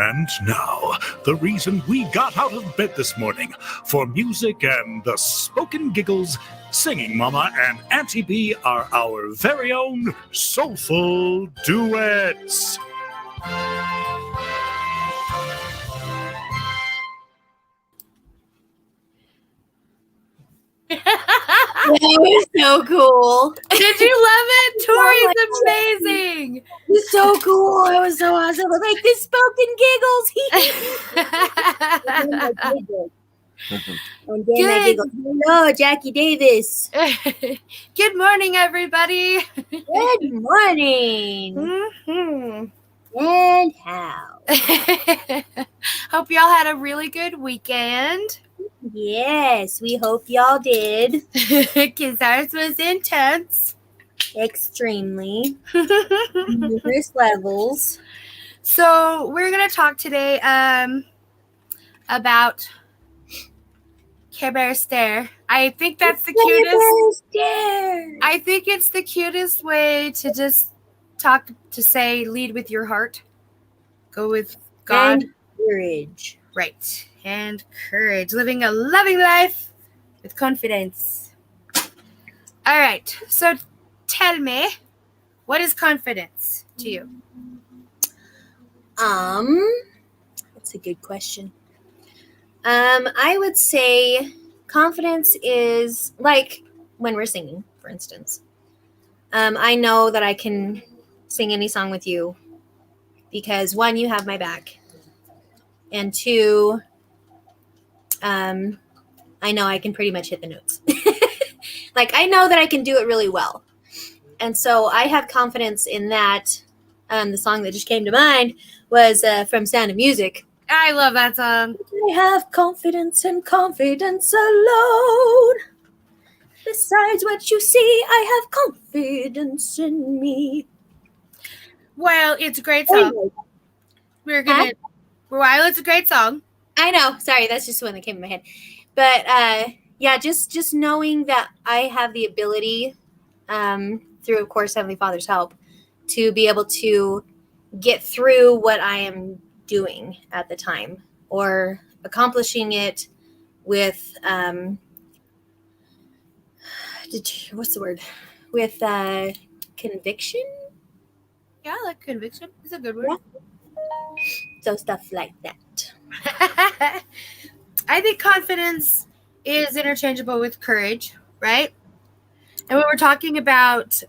And now, the reason we got out of bed this morning, for music and the spoken giggles, Singing Mama and Auntie B are our very own Soulful Duets. That was so cool. Did you love it? Tori's amazing. It was so cool. It was so awesome. I like the spoken giggles. And then I giggled. Hello, Jackie Davis. Good morning, everybody. Good morning. Mm-hmm. And how? Hope y'all had a really good weekend. Yes, we hope y'all did. Because ours was intense. Extremely. Numerous levels. So we're going to talk today about Care Bear Stare. I think that's the cutest. I think it's the cutest way to just lead with your heart. Go with God. And courage. Right. And courage. Living a loving life with confidence. All right. So tell me, what is confidence to you? That's a good question. I would say confidence is like when we're singing, for instance. I know that I can sing any song with you because one, you have my back, and two, I know I can pretty much hit the notes. Like I know that I can do it really well, and so I have confidence in that. The song that just came to mind was from Sound of Music. I love that song. I have confidence and confidence alone. Besides what you see, I have confidence in me. Well, it's a great song. It's a great song. I know. Sorry, that's just the one that came in my head. But yeah, just knowing that I have the ability, through, of course, Heavenly Father's help, to be able to get through what I am doing at the time, or accomplishing it with what's the word? With conviction? Yeah, like conviction is a good word. Yeah. So stuff like that. I think confidence is interchangeable with courage, right? And when we're talking about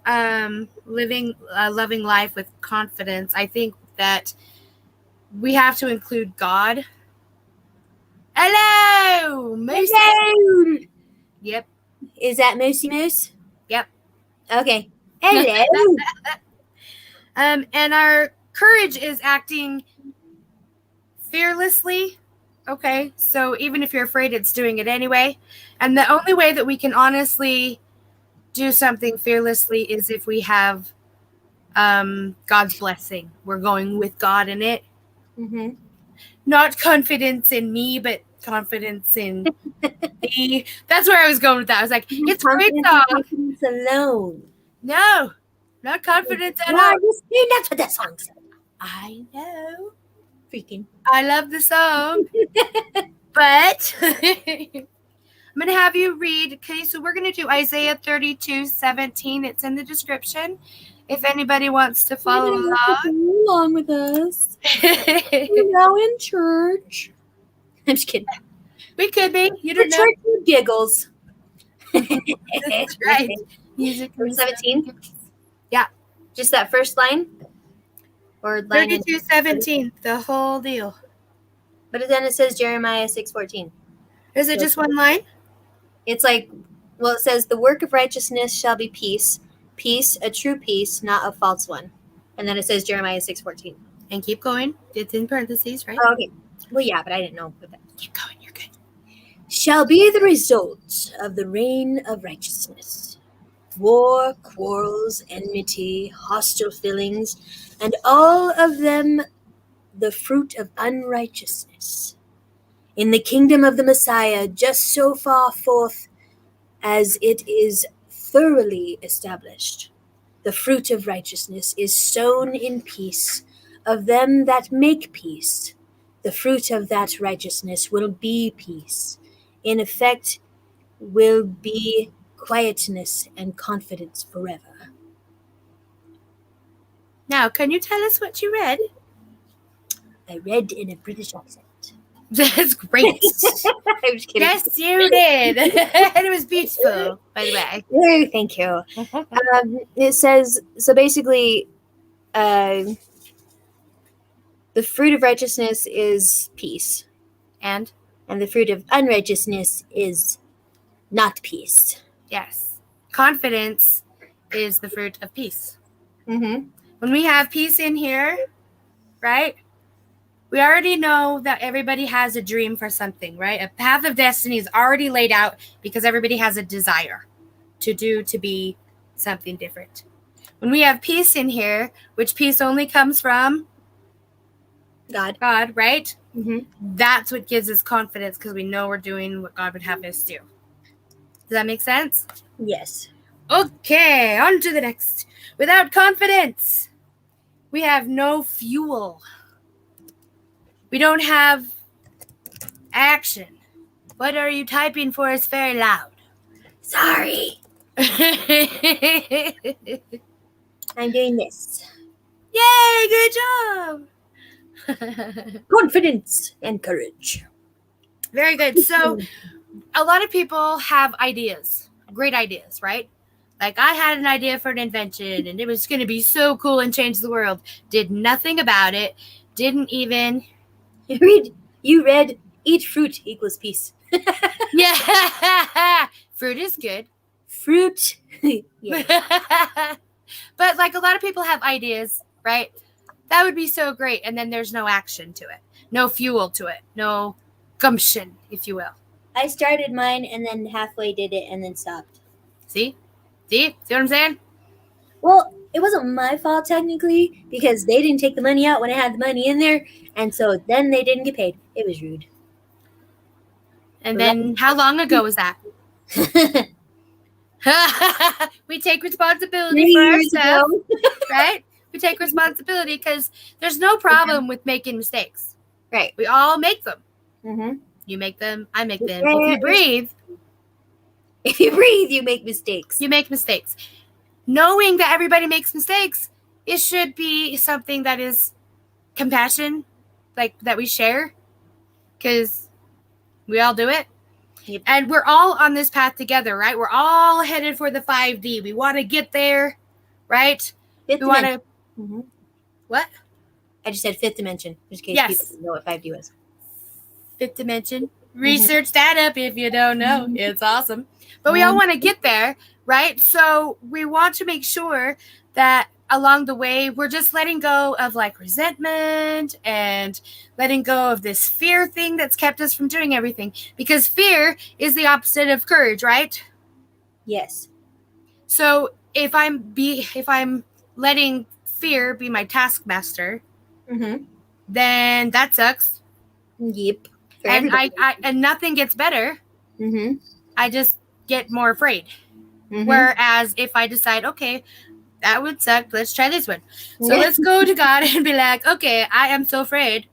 living a loving life with confidence, I think that we have to include God. Hello, Moosey. Hello. Yep. Is that Moosey Moose? Yep. Okay. Hello. And our courage is acting fearlessly. Okay. So even if you're afraid, it's doing it anyway. And the only way that we can honestly do something fearlessly is if we have God's blessing. We're going with God in it. Mm-hmm. Not confidence in me, but confidence in me. That's where I was going with that. I was like, it's a great song. Confidence alone. No, not confidence at all. That's what that song said. I know. Freaking. I love the song. But I'm going to have you read. Okay, so we're going to do Isaiah 32:17. It's in the description. If anybody wants to follow along with us. We're now in church. I'm just kidding. We could be. You don't know. Church with giggles. That's right. Music from 17? Yeah. Just that first line? Or line 32:17, the whole deal. But then it says Jeremiah 6:14. Is it just one line? It's like, well, it says, the work of righteousness shall be peace. Peace, a true peace, not a false one. And then it says Jeremiah 6:14. And keep going. It's in parentheses, right? Oh, okay. Well, yeah, but I didn't know. Keep going. You're good. Shall be the result of the reign of righteousness. War, quarrels, enmity, hostile feelings, and all of them the fruit of unrighteousness. In the kingdom of the Messiah, just so far forth as it is thoroughly established, the fruit of righteousness is sown in peace of them that make peace the fruit of that righteousness will be peace. In effect, will be quietness and confidence forever. Now, can you tell us what you read? I read in a British accent. That's great. I'm just kidding. Yes, you did. And it was beautiful, by the way. Oh, thank you. It says, so basically, the fruit of righteousness is peace. And the fruit of unrighteousness is not peace. yes, confidence is the fruit of peace. Mm-hmm. When we have peace in here, right? We already know that everybody has a dream for something, right? A path of destiny is already laid out because everybody has a desire to be something different. When we have peace in here, which peace only comes from God, right? Mm-hmm. That's what gives us confidence because we know we're doing what God would have us do. Does that make sense? Yes. Okay, on to the next. Without confidence, we have no fuel. We don't have action. What are you typing for? It's very loud. Sorry. Yay, I'm doing this. good job. Confidence and courage. Very good. So a lot of people have ideas, great ideas, right? Like I had an idea for an invention and it was going to be so cool and change the world. Did nothing about it. Didn't even. You read eat fruit equals peace. Yeah. Fruit is good. Fruit. Yeah. But like a lot of people have ideas, right? That would be so great. And then there's no action to it. No fuel to it. No gumption, if you will. I started mine and then halfway did it and then stopped. See? See what I'm saying? Well, it wasn't my fault technically because they didn't take the money out when I had the money in there. And so then they didn't get paid. It was rude. And then how long ago was that? We take responsibility 3 for years ourselves, ago. right? We take responsibility because there's no problem with making mistakes. Right. We all make them. Mm-hmm. You make them, I make them. If you breathe, you make mistakes. you make mistakes. Knowing that everybody makes mistakes, it should be something that is compassion, like that we share, because we all do it. Yep. And we're all on this path together, right? We're all headed for the 5D. We want to get there, right? Fifth We want dimension. to. Mm-hmm. What? I just said fifth dimension, just in case Yes. people didn't know what 5D was. Fifth dimension. Research that up if you don't know. It's awesome. But we all want to get there, right? So we want to make sure that along the way, we're just letting go of like resentment and letting go of this fear thing that's kept us from doing everything. Because fear is the opposite of courage, right? Yes. So if I'm letting fear be my taskmaster, Mm-hmm. then that sucks. Yep. For And everybody. and nothing gets better. Mm-hmm. I just get more afraid. Mm-hmm. Whereas if I decide, okay, that would suck, let's try this one. So Yeah. let's go to God and be like, okay, I am so afraid,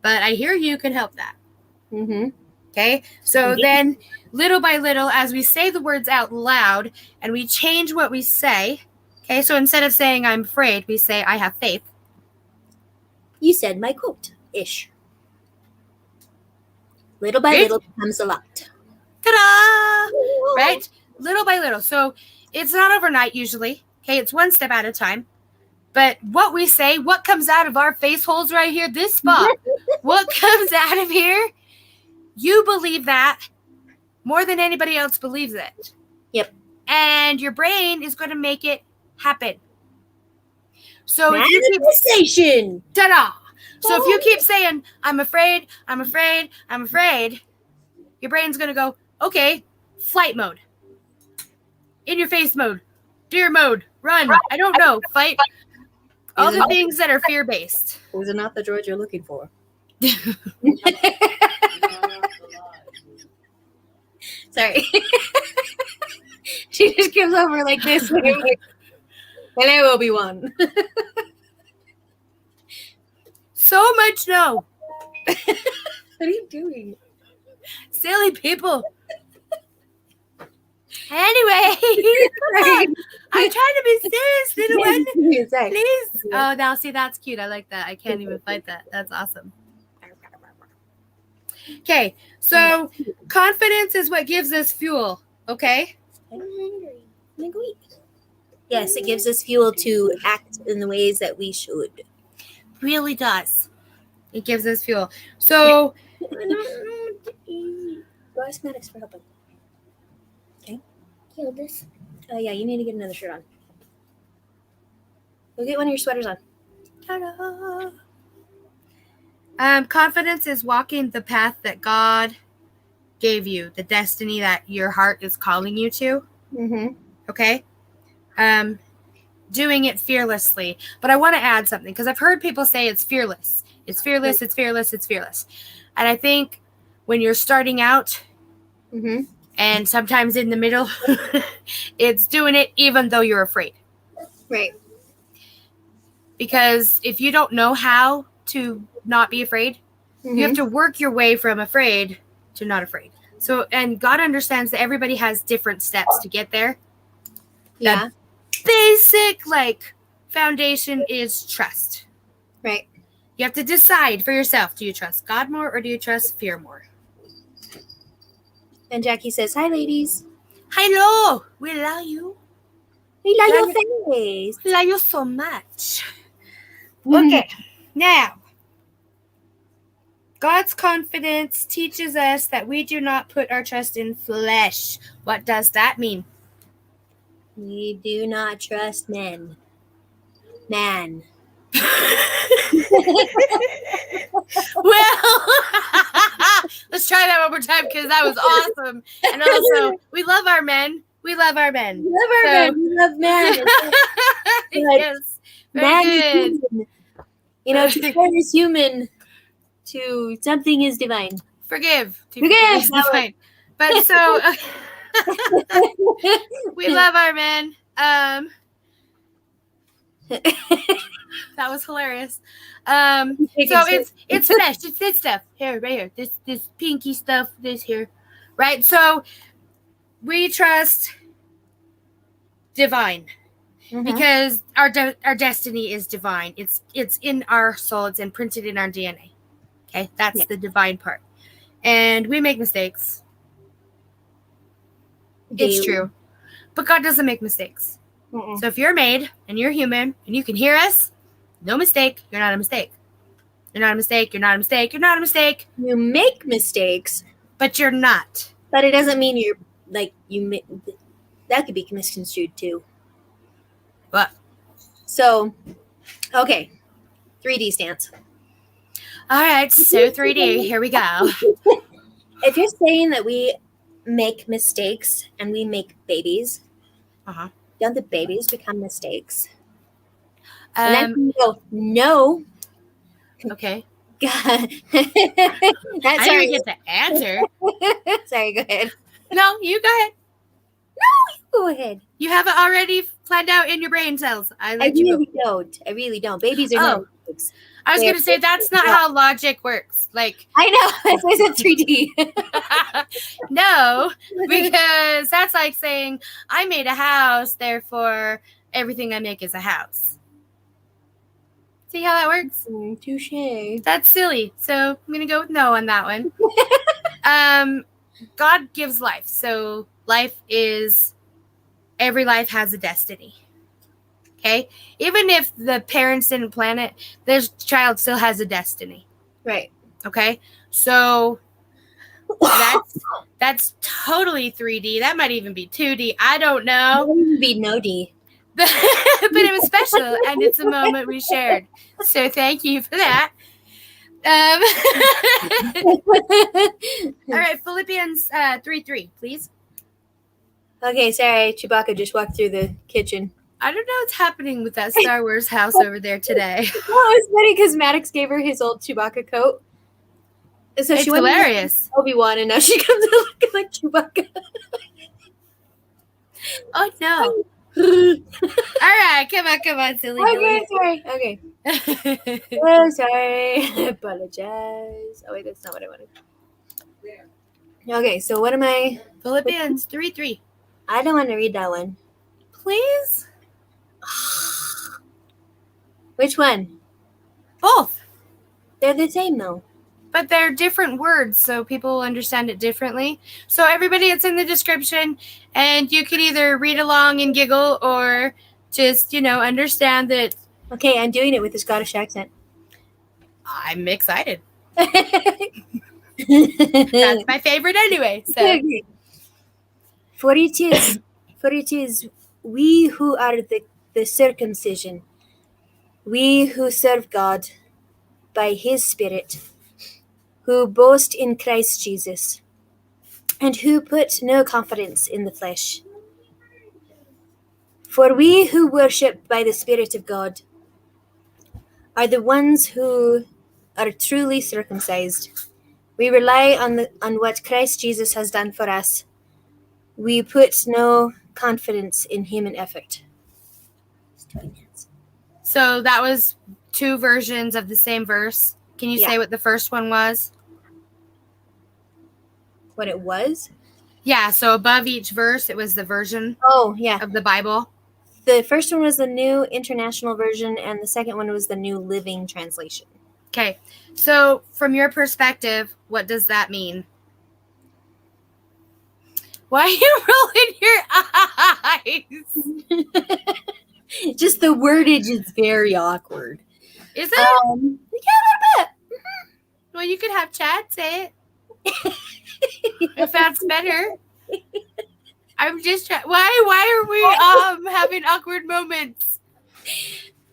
but I hear you can help that. Mm-hmm. Okay. So Mhm. then little by little, as we say the words out loud and we change what we say. Okay. So instead of saying I'm afraid, we say I have faith. You said my quote-ish. Little by Right? little becomes a lot. Ta-da! Right? Little by little. So it's not overnight usually. Okay, it's one step at a time. But what we say, what comes out of our face holes right here, this spot, what comes out of here, you believe that more than anybody else believes it. Yep. And your brain is going to make it happen. So if you keep Manifestation. ta-da! So if you keep saying, I'm afraid, I'm afraid, I'm afraid, your brain's going to go, okay, flight mode. In your face mode. Deer mode. Run. I don't know. Fight. All the things that are fear-based. Those are not the droids you're looking for. Sorry. She just comes over like this. Hello, Obi-Wan. So much no. What are you doing? Silly people. Anyway, I'm trying to be serious, little one. Sorry. Please. Oh, now see, that's cute. I like that. I can't even fight that. That's awesome. Okay, so confidence is what gives us fuel, okay? I'm hungry. I'm gonna go eat. Yes, it gives us fuel to act in the ways that we should. Really does. It gives us fuel. So, Go ask Maddox for help. Okay. Kill this. Oh yeah, you need to get another shirt on. Go get one of your sweaters on. ta-da. Confidence is walking the path that God gave you, the destiny that your heart is calling you to. Mm-hmm. Okay? Doing it fearlessly. But I want to add something because I've heard people say it's fearless. It's fearless, it's fearless, it's fearless. And I think when you're starting out and sometimes in the middle, it's doing it even though you're afraid. Right. Because if you don't know how to not be afraid, you have to work your way from afraid to not afraid. So, and God understands that everybody has different steps to get there. Yeah. The basic, like, foundation is trust. Right. You have to decide for yourself. Do you trust God more or do you trust fear more? And Jackie says, "Hi, ladies. Hello. We love you. We love your face. We love you so much." Okay. Now, God's confidence teaches us that we do not put our trust in flesh. What does that mean? We do not trust men. Man. Well, let's try that one more time because that was awesome. And also, we love our men. We love our men. We love our men. We love men. Yes. Very Man good. is human. You know, to turn is human to something is divine. Forgive. Forgive. Is fine. But so, we love our men. That was hilarious. So it's flesh. It's this stuff here, right here. This pinky stuff. This here, right? So we trust divine because our destiny is divine. It's in our soul. It's imprinted in our DNA. Okay, that's the divine part, and we make mistakes. It's true, but God doesn't make mistakes. So if you're made and you're human and you can hear us, no mistake. You're not a mistake. You're not a mistake. You're not a mistake. You're not a mistake. You make mistakes, but you're not. But it doesn't mean you're like that could be misconstrued too. What? So, okay, 3D stance. All right, so 3D. Here we go. If you're saying that we make mistakes and we make babies, don't the babies become mistakes? And then you go, no. Okay. God. I didn't get the answer. Sorry, go ahead. No, you go ahead. No, you go ahead. You have it already planned out in your brain cells. I really don't. Babies are not mistakes. I was going to say, that's not how logic works. Like, I know. That's why I said 3D. No, because that's like saying, I made a house, therefore everything I make is a house. See how that works? Touche. That's silly. So I'm going to go with no on that one. God gives life. So every life has a destiny. Okay? Even if the parents didn't plan it, this child still has a destiny. Right. Okay? So that's totally 3D. That might even be 2D. I don't know. It would be no D. But it was special, and it's a moment we shared. So thank you for that. All right, Philippians 3:3, please. Okay, sorry. Chewbacca just walked through the kitchen. I don't know what's happening with that Star Wars house over there today. Well, it was funny because Maddox gave her his old Chewbacca coat. And so it's she went hilarious. Obi-Wan, and now she comes out looking like Chewbacca. Oh, no. right, come on, silly Okay, sorry. Okay. Billy. Oh, sorry. I apologize. Oh, wait, that's not what I wanted. Okay, so what am I? Philippians 3:3. I don't want to read that one. Please? Which one? Both. They're the same, though. But they're different words, so people understand it differently. So everybody, it's in the description, and you can either read along and giggle or just, understand that. Okay, I'm doing it with a Scottish accent. I'm excited. That's That's my favorite anyway. So 42 is we who are the circumcision, we who serve God by his Spirit, who boast in Christ Jesus, and who put no confidence in the flesh. For we who worship by the Spirit of God are the ones who are truly circumcised. We rely on what Christ Jesus has done for us. We put no confidence in human effort. So that was 2 versions of the same verse. Can you say what the first one was? What it was? Yeah, so above each verse, it was the version of the Bible. The first one was the New International Version, and the second one was the New Living Translation. Okay, so from your perspective, what does that mean? Why are you rolling your eyes? Just the wordage is very awkward. Is it? Yeah, a little bit. Mm-hmm. Well, you could have Chad say it. If that's better. I'm just trying. Why are we having awkward moments?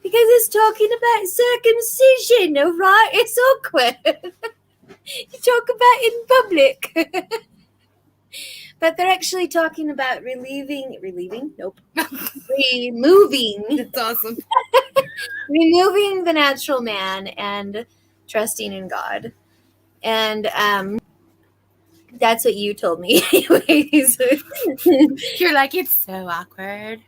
Because it's talking about circumcision, all right? It's awkward. You talk about it in public. But they're actually talking about removing. That's awesome. Removing the natural man and trusting in God. And that's what you told me anyways. You're like, it's so awkward.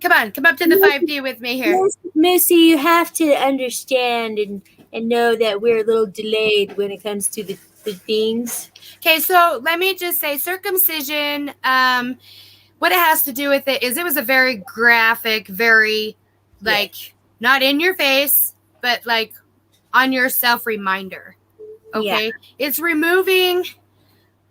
Come on, come up to the 5D with me here. Missy, you have to understand and know that we're a little delayed when it comes to the things. Okay, so let me just say circumcision, what it has to do with it is it was a very graphic, very not in your face, but like on yourself reminder. Okay. Yeah. It's removing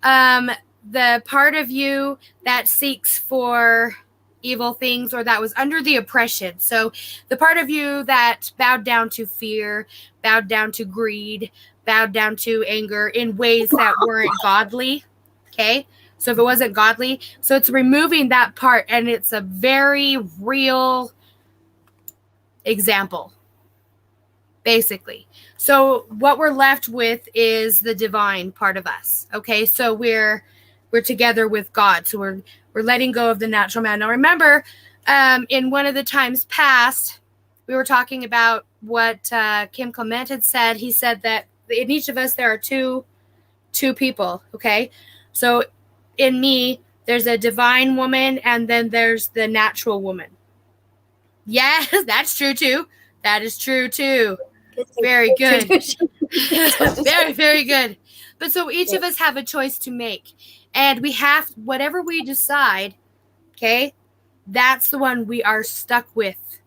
the part of you that seeks for evil things or that was under the oppression. So the part of you that bowed down to fear, bowed down to greed, bowed down to anger in ways that weren't godly. Okay. So if it wasn't godly, so it's removing that part, and it's a very real example, basically. So what we're left with is the divine part of us. Okay. So we're together with God. So we're letting go of the natural man. Now remember, in one of the times past, we were talking about what Kim Clement had said. He said that in each of us, there are two people. Okay. So in me, there's a divine woman, and then there's the natural woman. Yes, that's true too. That is true too. Very good. Very, very good. But so each of us have a choice to make, and we have whatever we decide. Okay. That's the one we are stuck with.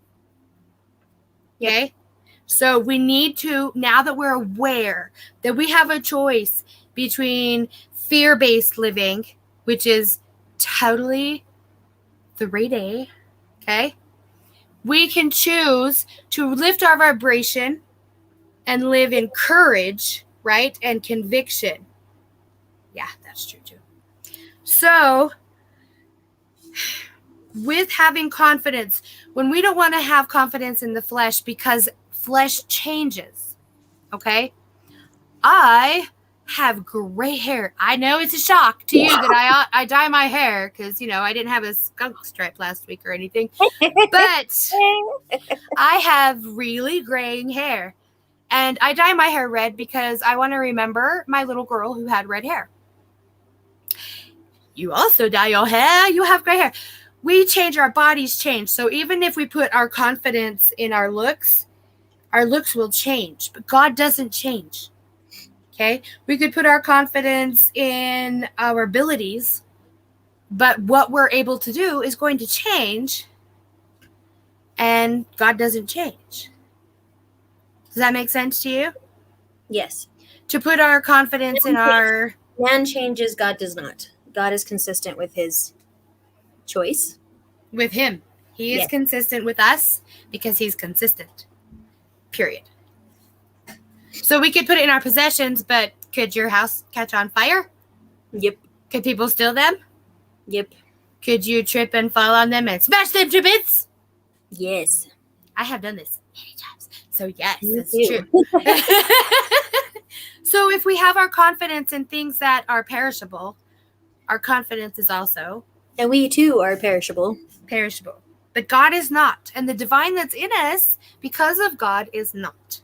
Okay. So we need to, now that we're aware that we have a choice between fear-based living, which is totally 3D, okay? We can choose to lift our vibration and live in courage, right? And conviction. Yeah, that's true too. So, with having confidence, when we don't want to have confidence in the flesh because flesh changes, okay? I have gray hair. I know it's a shock to you that I dye my hair because, I didn't have a skunk stripe last week or anything. But I have really graying hair. And I dye my hair red because I want to remember my little girl who had red hair. You also dye your hair. You have gray hair. we change, our bodies change. So even if we put our confidence in our looks will change, but God doesn't change. Okay? We could put our confidence in our abilities, but what we're able to do is going to change, and God doesn't change. Does that make sense to you? Yes. To put our confidence in our... Man changes, God does not. God is consistent with his choice. With him. He is consistent with us because he's consistent. Period. So we could put it in our possessions, but could your house catch on fire? Yep. Could people steal them? Yep. Could you trip and fall on them and smash them to bits? Yes. I have done this many times. So yes, Me that's too. true. So if we have our confidence in things that are perishable, our confidence is also And we too are perishable. perishable. But God is not. And the divine that's in us, because of God, is not.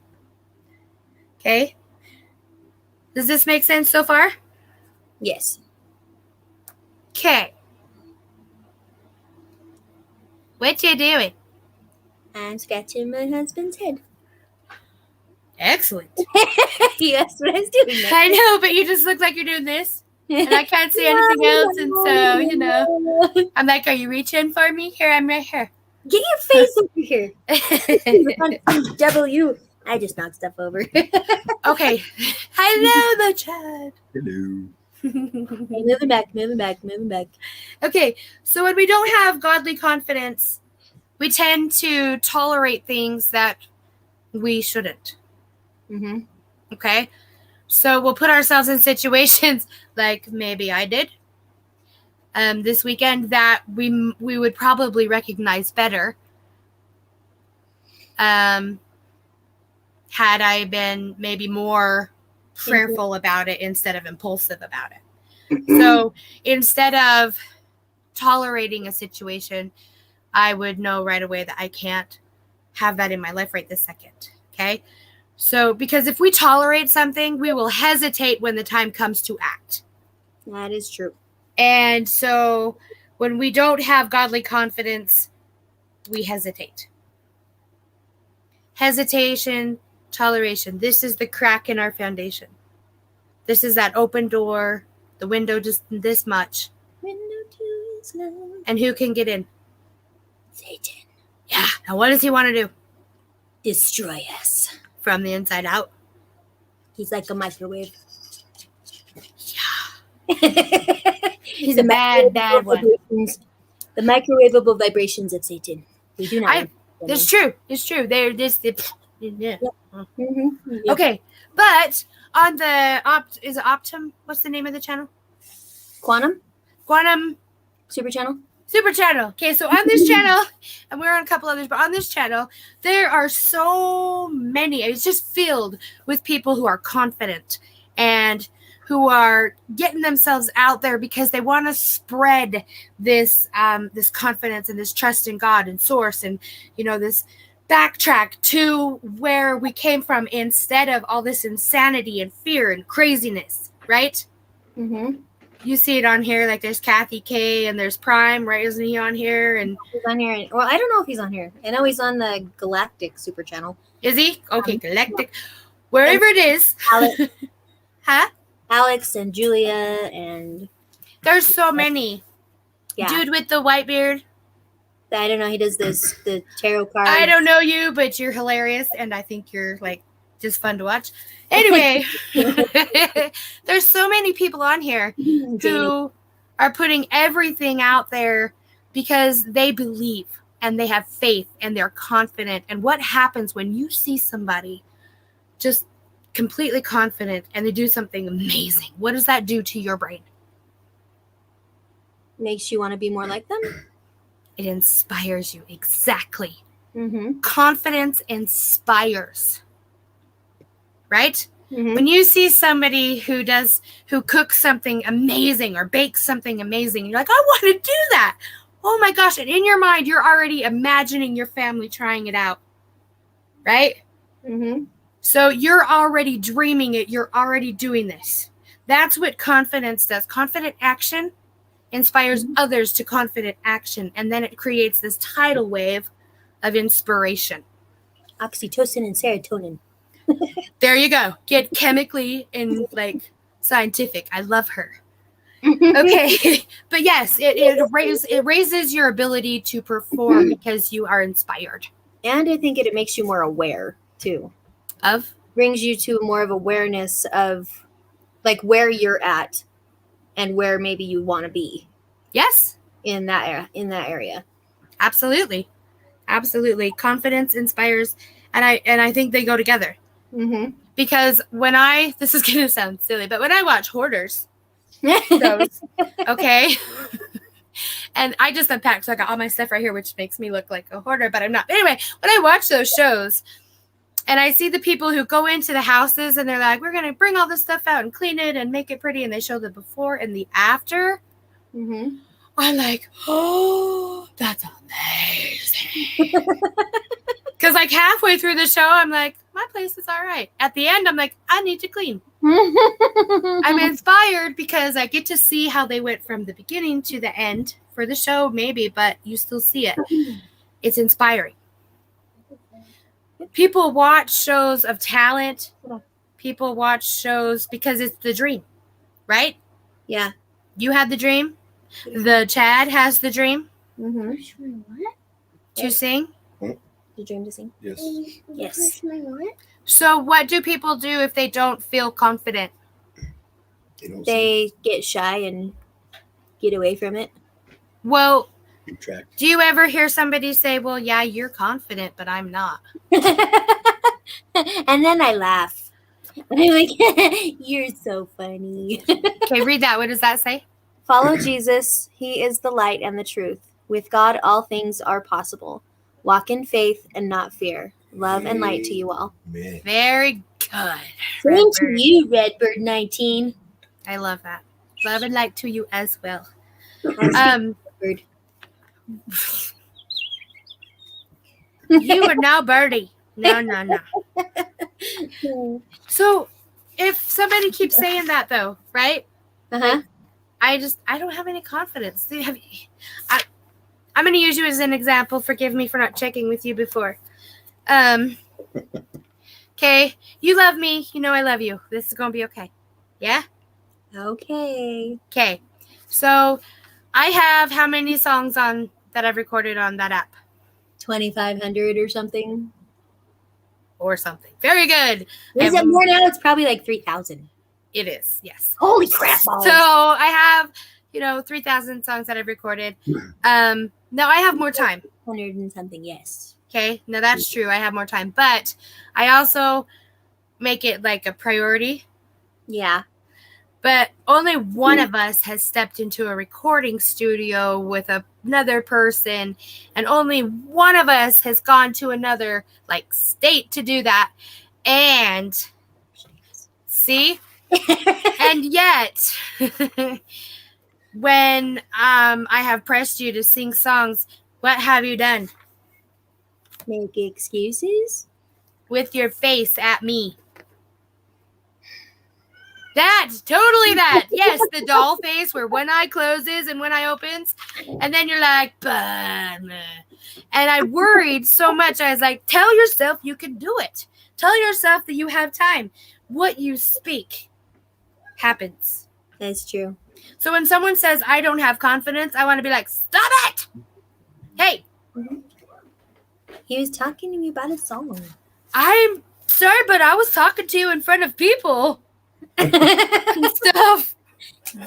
Okay? Does this make sense so far? Yes. Okay. What you doing? I'm scratching my husband's head. Excellent. Yes, what I was doing. I know, but you just look like you're doing this. And I can't see anything else. And so, you know, I'm like, are you reaching for me? Here, I'm right here. Get your face over here. W. I just knocked stuff over. Okay. Hello, the child. Hello. Moving back. Okay, so when we don't have godly confidence, we tend to tolerate things that we shouldn't. Mm-hmm. Okay? So we'll put ourselves in situations like maybe I did this weekend that we would probably recognize better had I been maybe more prayerful about it instead of impulsive about it. So instead of tolerating a situation, I would know right away that I can't have that in my life right this second. Okay? So because if we tolerate something, we will hesitate when the time comes to act. That is true. And so when we don't have godly confidence, we hesitate. Hesitation, toleration. This is the crack in our foundation. This is that open door, the window just this much. Window to his love. And who can get in? Satan. Yeah. Now what does he want to do? Destroy us. From the inside out. He's like a microwave. Yeah. He's a bad one. The microwavable vibrations of Satan. We do not. It's true. It's true. They're just yeah. Yep. Mm-hmm. Yep. Okay, but on the is it Optum? What's the name of the channel? Quantum Super Channel. Okay, so on this channel, and we're on a couple others, but on this channel, there are so many. It's just filled with people who are confident and who are getting themselves out there because they want to spread this this confidence and this trust in God and source, and this backtrack to where we came from instead of all this insanity and fear and craziness, right? Mm-hmm. You see it on here, like there's Kathy K and there's Prime, right? Isn't he on here? And he's on here. Well, I don't know if he's on here. I know he's on the Galactic Super Channel. Is he? Okay, Galactic. Wherever it is. Alex. Huh? Alex and Julia and... There's so many. Yeah. Dude with the white beard. I don't know. He does the tarot card. I don't know you, but you're hilarious, and I think you're just fun to watch. Anyway, there's so many people on here who are putting everything out there because they believe and they have faith and they're confident. And what happens when you see somebody just completely confident and they do something amazing? What does that do to your brain? Makes you want to be more like them? It inspires you. Exactly. Mm-hmm. Confidence inspires. Right? Mm-hmm. When you see somebody who cooks something amazing or bakes something amazing, you're like, I want to do that. Oh my gosh. And in your mind, you're already imagining your family trying it out. Right? Mm-hmm. So you're already dreaming it. You're already doing this. That's what confidence does. Confident action inspires others to confident action, and then it creates this tidal wave of inspiration. Oxytocin and serotonin. There you go. Get chemically and like scientific. I love her. Okay. But yes, it raises your ability to perform because you are inspired. And I think it makes you more aware too. Of? Brings you to more of awareness of like where you're at and where maybe you want to be. Yes. In that area. Absolutely. Absolutely. Confidence inspires, and I think they go together. Mm-hmm. Because this is going to sound silly, but when I watch hoarders shows, okay, and I just unpacked, so I got all my stuff right here, which makes me look like a hoarder, but I'm not. But anyway, when I watch those shows, and I see the people who go into the houses, and they're like, we're going to bring all this stuff out and clean it and make it pretty, and they show the before and the after, mm-hmm. I'm like, oh, that's amazing. Because like halfway through the show, I'm like, my place is all right. At the end, I'm like, I need to clean. I'm inspired because I get to see how they went from the beginning to the end for the show, maybe, but you still see it. It's inspiring. People watch shows of talent. People watch shows because it's the dream, right? Yeah. You had the dream. The Chad has the dream. Mm-hmm. To sing. The dream to sing? Yes. Yes. So what do people do if they don't feel confident? They get shy and get away from it. Well, do you ever hear somebody say, well, yeah, you're confident, but I'm not? And then I laugh. I'm like, you're so funny. Okay, read that. What does that say? Follow Jesus. He is the light and the truth. With God, all things are possible. Walk in faith and not fear. Love and light to you all. Very good. Same to you, Redbird 19. I love that. Love and light to you as well. Redbird. You are now Birdie. No. So, if somebody keeps saying that, though, right? Uh-huh. I don't have any confidence. I'm going to use you as an example. Forgive me for not checking with you before. Okay. You love me. You know I love you. This is going to be okay. Yeah? Okay. Okay. So, I have how many songs on that I've recorded on that app? 2,500 or something. Or something. Very good. Is it more now? It's probably like 3,000. It is, yes. Holy crap. So I have, 3,000 songs that I've recorded. Now I have more time. 100 and something, yes. Okay, now that's true. I have more time. But I also make it like a priority. Yeah. But only one of us has stepped into a recording studio with another person, and only one of us has gone to another state to do that. And see? And yet, when I have pressed you to sing songs, what have you done? Make excuses? With your face at me. Totally that. Yes, the doll face where one eye closes and one eye opens. And then you're like, bah, meh. And I worried so much. I was like, tell yourself you can do it. Tell yourself that you have time. What you speak happens. That's true. So when someone says, I don't have confidence, I want to be like, stop it. Hey. Mm-hmm. He was talking to me about a song. I'm sorry, but I was talking to you in front of people. And stuff.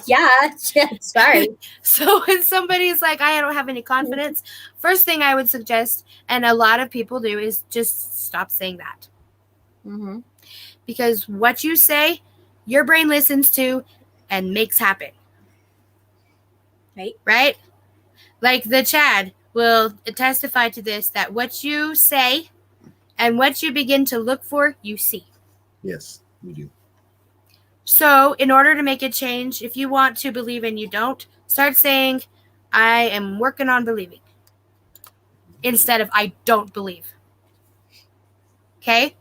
Yeah, sorry. So when somebody's like, I don't have any confidence, first thing I would suggest, and a lot of people do, is just stop saying that. Mm-hmm. Because what you say, your brain listens to and makes happen. Right? Like the Chad will testify to this, that what you say and what you begin to look for, you see. Yes, we do. So in order to make a change, if you want to believe and you don't, start saying, I am working on believing. Instead of, I don't believe. Okay?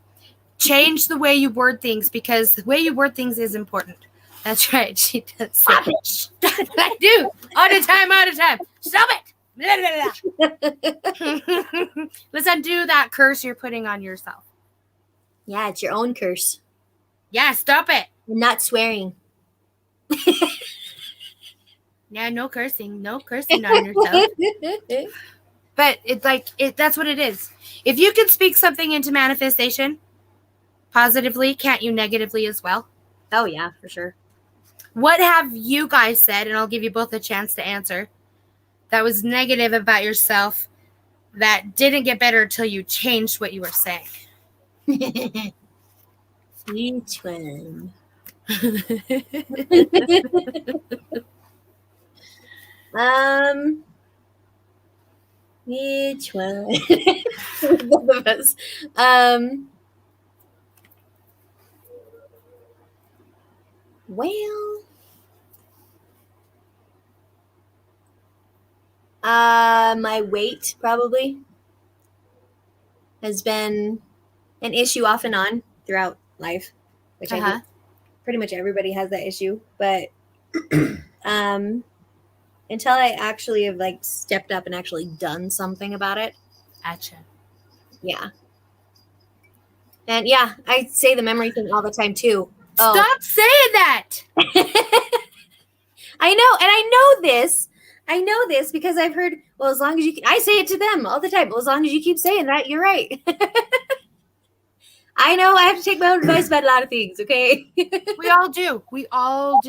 Change the way you word things, because the way you word things is important. That's right. She does say, stop I do. All the time. Stop it. Let's undo that curse you're putting on yourself. Yeah, it's your own curse. Yeah, stop it. You're not swearing. Yeah, no cursing on yourself. But that's what it is. If you can speak something into manifestation positively, can't you negatively as well? Oh, yeah, for sure. What have you guys said, and I'll give you both a chance to answer, that was negative about yourself that didn't get better until you changed what you were saying? Which one? Which one? Both of us. Well, my weight probably has been an issue off and on throughout life, which I think pretty much everybody has that issue. But until I actually have like stepped up and actually done something about it. Gotcha. Yeah. And yeah, I say the memory thing all the time too. Stop saying that. I know, and I know this because I've heard, well, as long as you, I say it to them all the time. Well, as long as you keep saying that, you're right. I know I have to take my own advice about a lot of things, okay? We all do. All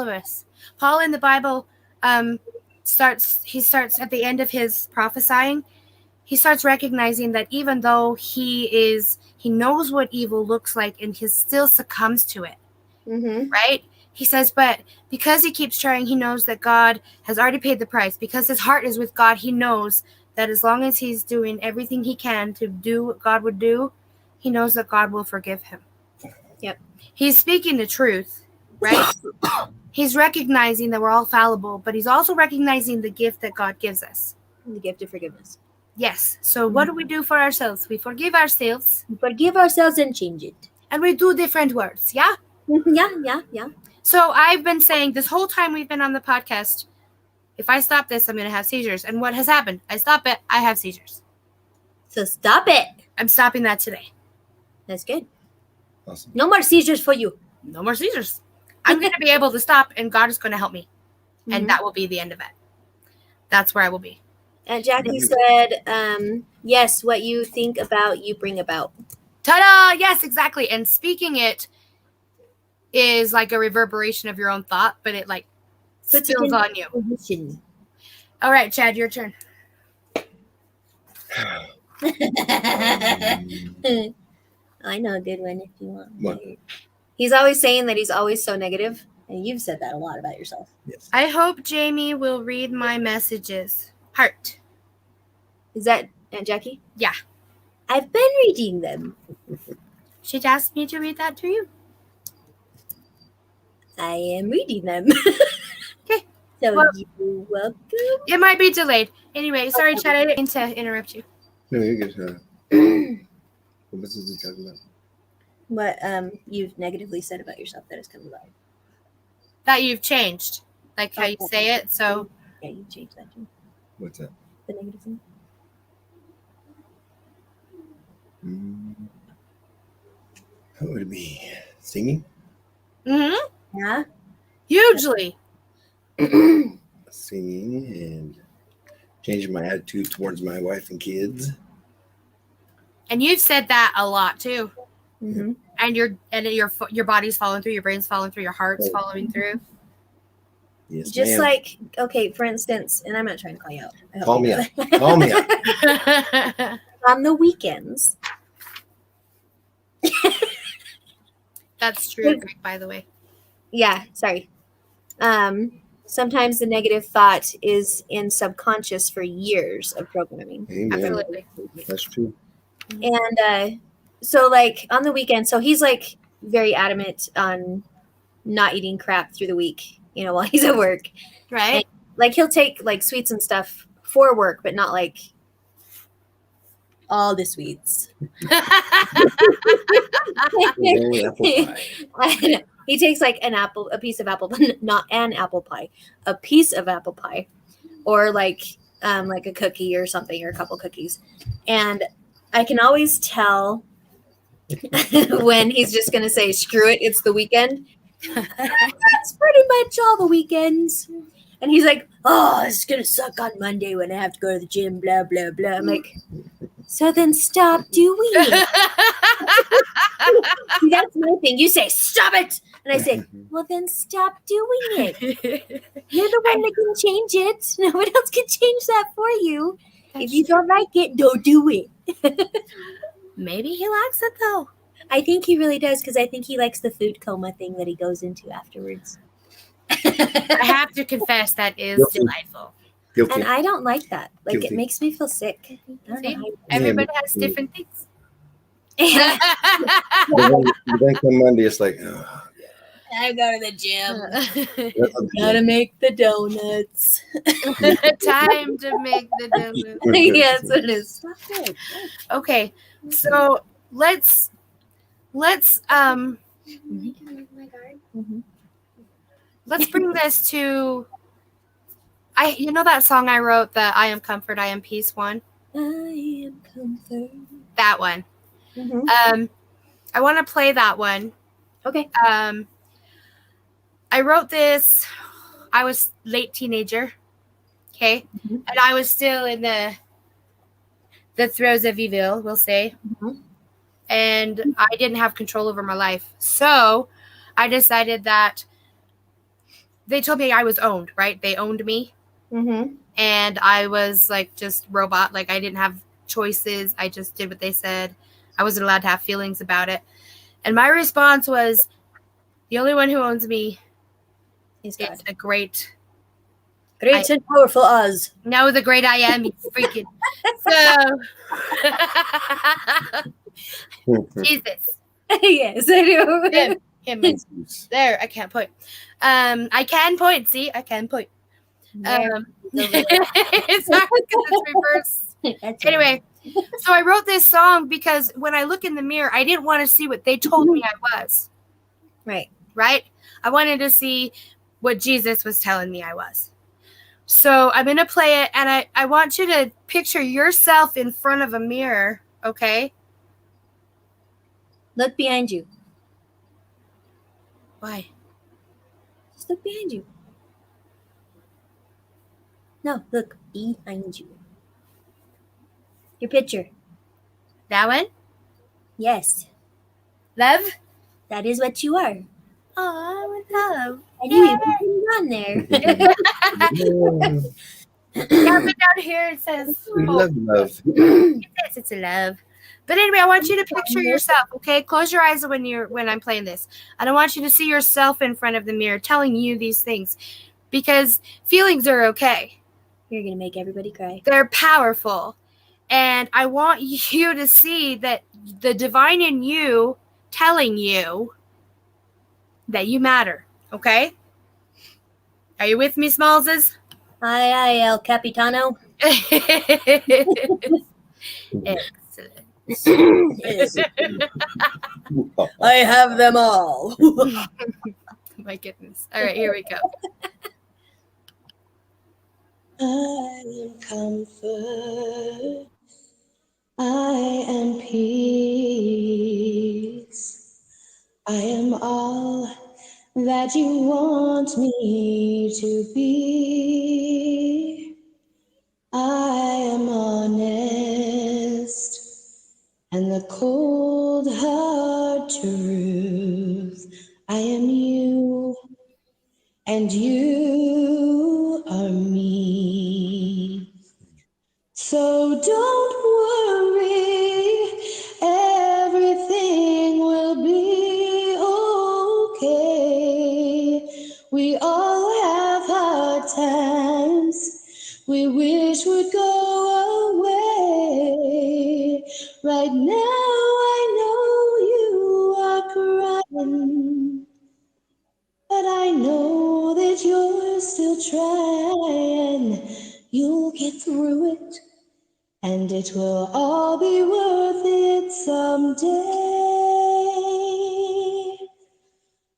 of us. Paul in the Bible starts at the end of his prophesying, he starts recognizing that even though he knows what evil looks like and he still succumbs to it. Mm-hmm. Right? He says, but because he keeps trying, he knows that God has already paid the price. Because his heart is with God, he knows that as long as he's doing everything he can to do what God would do, he knows that God will forgive him. Yep. He's speaking the truth, right? He's recognizing that we're all fallible, but he's also recognizing the gift that God gives us. The gift of forgiveness. Yes. So what do we do for ourselves? We forgive ourselves. We forgive ourselves and change it. And we do different words, yeah? Yeah. So I've been saying this whole time we've been on the podcast, if I stop this, I'm going to have seizures. And what has happened? I stop it, I have seizures. So stop it. I'm stopping that today. That's good. Awesome. No more seizures for you. No more seizures. I'm going to be able to stop, and God is going to help me. Mm-hmm. And that will be the end of it. That's where I will be. And Jackie said, yes, what you think about, you bring about. Ta-da! Yes, exactly. And speaking it is like a reverberation of your own thought, but it like spills on you. Position. All right, Chad, your turn. I know a good one if you want. What? He's always saying that he's always so negative, and you've said that a lot about yourself. Yes. I hope Jamie will read my messages. Heart. Is that Aunt Jackie? Yeah. I've been reading them. She'd asked me to read that to you. I am reading them. Okay. So Well, you're welcome. it might be delayed. Anyway, sorry, Chad, I didn't mean to interrupt you. No, you're good. What was he talking about? What you've negatively said about yourself that has come about. That you've changed, like how you say it. So Yeah, you changed that too. What's that? The negative thing. How would it be? Singing? Yeah. Hugely. Singing and changing my attitude towards my wife and kids. And you've said that a lot too. Mm-hmm. And your body's following through, your brain's following through, your heart's following through. Yes, Just ma'am. like, okay, for instance, and I'm not trying to call you out. I hope Call you me know out. that. Call me out. On the weekends. That's true, Greg, by the way. Yeah, sorry. Sometimes the negative thought is in subconscious for years of programming. Amen. Absolutely. That's true. And so like on the weekend, so he's like very adamant on not eating crap through the week, you know, while he's at work. Right? And, like he'll take like sweets and stuff for work, but not like all the sweets. Oh, apple pie. He takes like a piece of apple, not an apple pie, a piece of apple pie, or like a cookie or something, or a couple cookies, and I can always tell when he's just gonna say, "Screw it, it's the weekend." That's pretty much all the weekends. And he's like, "Oh, it's gonna suck on Monday when I have to go to the gym, blah blah blah." I'm like, so then stop doing it. That's my thing. You say, "Stop it," and I say, "Well, then stop doing it. You're the one that can change it. No one else can change that for you. If you don't like it, don't do it." Maybe he likes it though. I think he really does, because I think he likes the food coma thing that he goes into afterwards. I have to confess that is Guilty. delightful. Guilty. And I don't like that. Like, Guilty. it makes me feel sick. I don't know See? how you- Everybody has different things. But then come Monday, it's like, oh, I go to the gym. that's what Gotta make the donuts. Time to make the donuts. Yeah, that's what it is. Stop it. Okay, so let's Mhm. let's bring this to you know that song I wrote, the I Am Comfort, I Am Peace one? I am comfort. That one. Mhm. I want to play that one. Okay. I wrote this, I was late teenager, okay? Mhm. And I was still in the throes of evil, we'll say. Mhm. And I didn't have control over my life. So I decided that they told me I was owned, right? They owned me. Mhm. And I was like just robot. Like I didn't have choices. I just did what they said. I wasn't allowed to have feelings about it. And my response was, the only one who owns me He's is God. the great, Great and powerful Oz. no, the great I am. He's freaking. So, Jesus. Yes, I do. Him. There, I can't point. I can point. See, I can point. It's not because it's reverse. That's Anyway, so I wrote this song because when I look in the mirror, I didn't want to see what they told me I was. right. Right? I wanted to see what Jesus was telling me I was. So I'm going to play it, and I want you to picture yourself in front of a mirror, okay? Look behind you. Why? Just look behind you. No, look behind you. Your picture. That one? Yes, Love? that is what you are. Oh, love. I knew you put it on there. Yeah, but down here it says love. it says it's love. But anyway, I want you to picture yourself, okay? Close your eyes when I'm playing this. I don't want you to see yourself in front of the mirror telling you these things, because feelings are okay. You're going to make everybody cry. They're powerful. And I want you to see that the divine in you telling you that you matter, okay? Are you with me, Smallses? Aye, aye, El Capitano. Excellent. I have them all. My goodness. All right, here we go. I am comfort. I am peace. I am all that you want me to be. I am honest and the cold hard truth. I am you and you are me. So don't worry, everything will be okay. We all have hard times we wish would go away. Right now I know you are crying, but I know that you're still trying. You'll get through it, and it will all be worth it someday.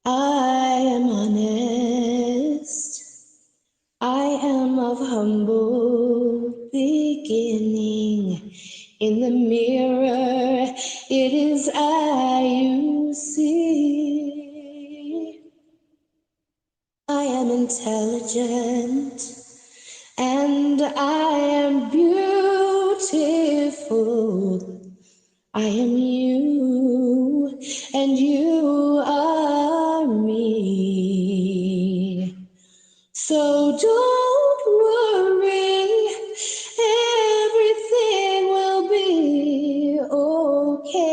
I am honest. I am of humble beginning. In the mirror, it is I you see. I am intelligent and I am beautiful. I am you and you are me. So don't worry, everything will be okay.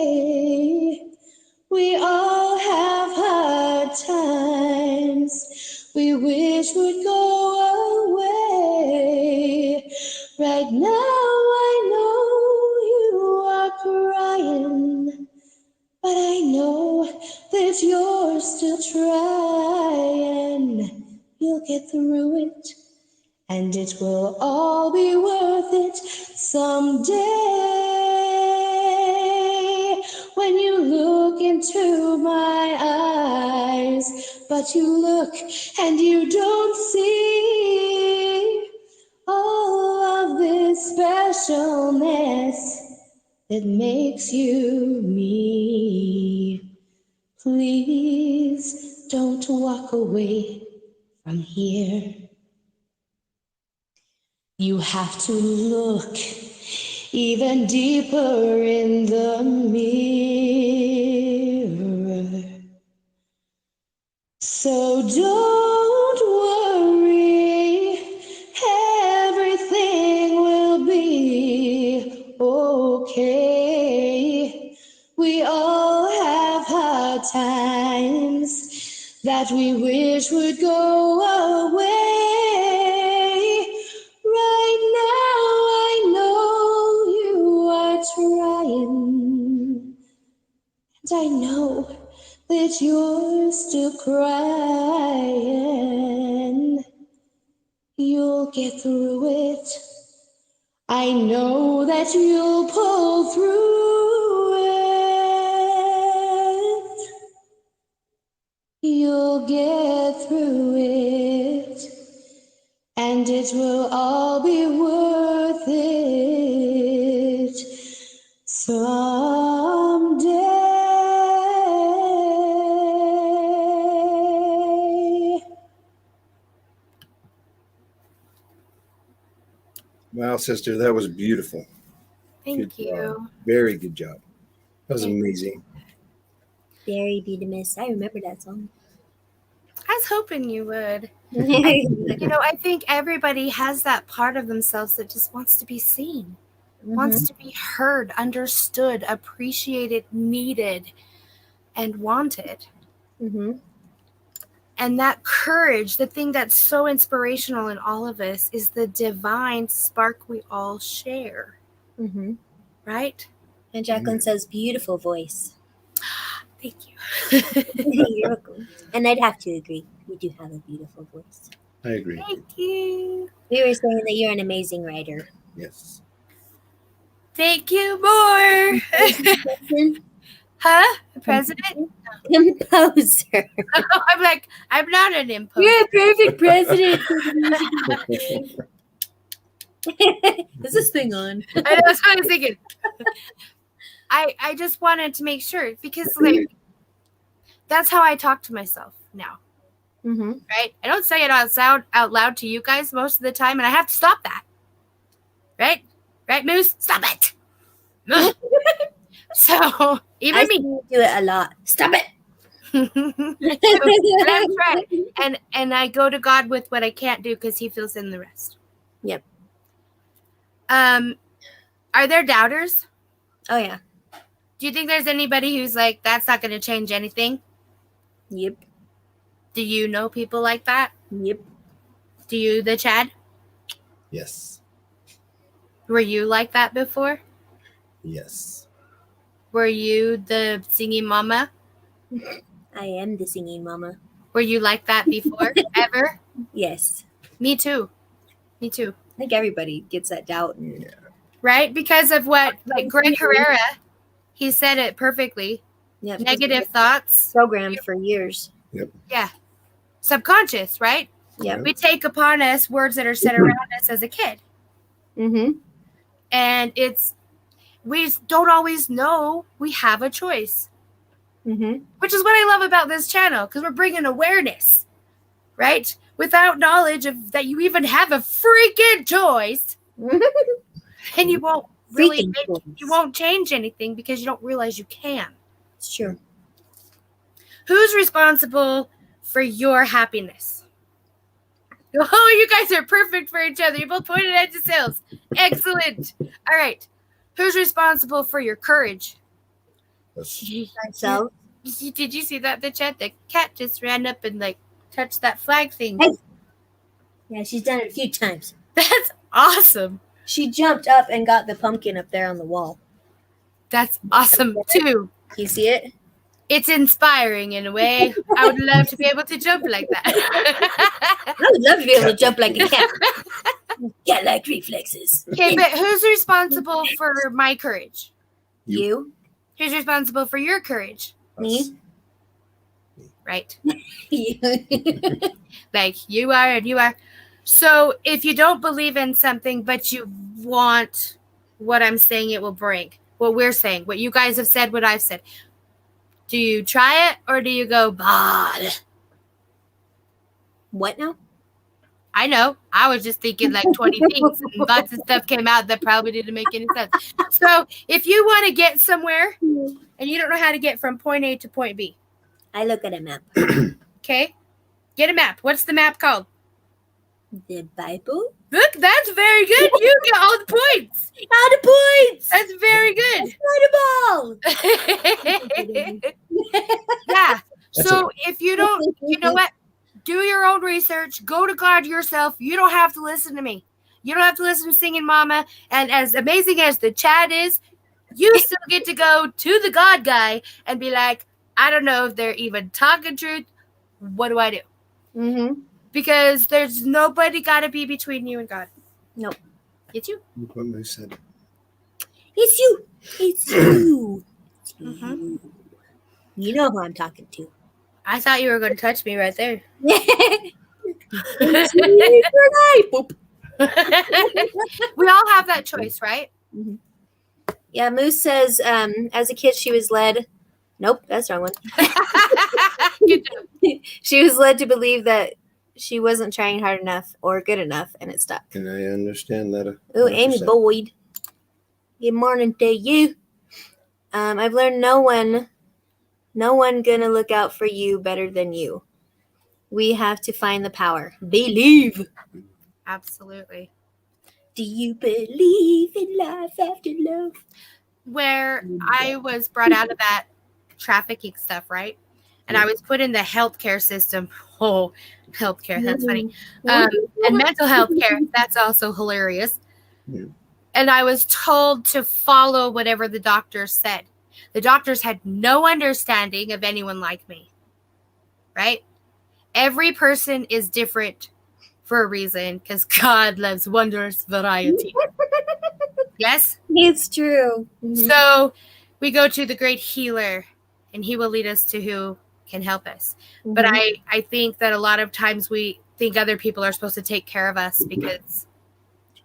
We all have hard times we wish would go away. Right now I know you are crying, but I know that you're still trying. You'll get through it, and it will all be worth it someday. When you look into my eyes, but you look and you don't see all of this specialness that makes you me. Please don't walk away from here. You have to look even deeper in the mirror. So don't worry, everything will be okay. We all have hard times that we wish would go away. Right now I know you are trying, and I know that you're still crying. You'll get through it. I know that you'll pull through it. You'll get through it, and it will all be worth it someday. Wow, sister, that was beautiful. Thank Good you. job. Very good job. That was amazing. Very Vietnamese. I remember that song. I was hoping you would. I think everybody has that part of themselves that just wants to be seen, wants to be heard, understood, appreciated, needed, and wanted. And that courage, the thing that's so inspirational in all of us, is the divine spark we all share. Right? And Jacqueline says, beautiful voice. Thank you. You're welcome. And I'd have to agree. You do have a beautiful voice. I agree. Thank you. We were saying that you're an amazing writer. Yes. Thank you more. Huh? The president? Composer. I'm like, I'm not an imposter. You're a perfect president. Is this thing on? I know, that's what I was thinking. I just wanted to make sure, because that's how I talk to myself now. Right? I don't say it out loud to you guys most of the time, and I have to stop that. Right? Right, Moose? Stop it. So even me do it a lot. Stop it. That's right. And I go to God with what I can't do because He fills in the rest. Yep. Are there doubters? Oh yeah. Do you think there's anybody who's like, that's not going to change anything? Yep. Do you know people like that? Yep. Do you, the Chad? Yes. Were you like that before? Yes. Were you the singing mama? I am the singing mama. Were you like that before? Ever? Yes. Me too. Me too. I think everybody gets that doubt. Yeah. Right? Because of what, like Greg Herrera, he said it perfectly. Yep. Negative thoughts. Programmed for years. Yep. Yeah. Subconscious, right? Yep. We take upon us words that are said around us as a kid. Mm-hmm. And we don't always know we have a choice. Mm-hmm. Which is what I love about this channel, because we're bringing awareness, right? Without knowledge of that you even have a freaking choice, and you won't you won't change anything because you don't realize you can. It's true. Who's responsible for your happiness? Oh, you guys are perfect for each other. You both pointed at yourselves. Excellent. All right. Who's responsible for your courage? Myself. Did you see that in the chat? The cat just ran up and like touched that flag thing. Hey. Yeah, she's done it a few times. That's awesome. She jumped up and got the pumpkin up there on the wall. That's awesome too. You see it? It's inspiring in a way. I would love to be able to jump like that. I would love to be able to jump like a cat. Cat-like reflexes. Okay, but who's responsible for my courage? You? Who's responsible for your courage? Me? Right. You. Like you are and you are. So if you don't believe in something, but you want what I'm saying it will bring, what we're saying, what you guys have said, what I've said, do you try it or do you go, bad? What now? I know. I was just thinking like 20 things and lots of stuff came out that probably didn't make any sense. So if you want to get somewhere and you don't know how to get from point A to point B. I look at a map. Okay. Get a map. What's the map called? The Bible? Look, that's very good. You get all the points. All the points! That's very good. Incredible! Yeah. So if you don't, you know what? Do your own research. Go to God yourself. You don't have to listen to me. You don't have to listen to Singing Mama. And as amazing as the chat is, you still get to go to the God guy and be like, I don't know if they're even talking truth. What do I do? Mm-hmm. Because there's nobody got to be between you and God. Nope. It's you. Look what I said. It's you. It's you. It's Mhm. you. You know who I'm talking to. I thought you were going to touch me right there. It's you tonight. Boop. We all have that choice, right? Mm-hmm. Yeah, Moose says, as a kid, she was led. Nope, that's the wrong one. Good job. She was led to believe that she wasn't trying hard enough or good enough, and it stuck. And I understand that. Oh, Amy 100%. Boyd. Good morning to you. I've learned no one gonna look out for you better than you. We have to find the power. Believe. Absolutely. Do you believe in life after love? Where I was brought out of that trafficking stuff, right? And I was put in the healthcare system. Oh, healthcare, that's funny. And mental health care, that's also hilarious. Yeah. And I was told to follow whatever the doctors said. The doctors had no understanding of anyone like me, right? Every person is different for a reason because God loves wondrous variety. Yes? It's true. Mhm. So we go to the great healer and he will lead us to who can help us. But Mhm. I think that a lot of times we think other people are supposed to take care of us because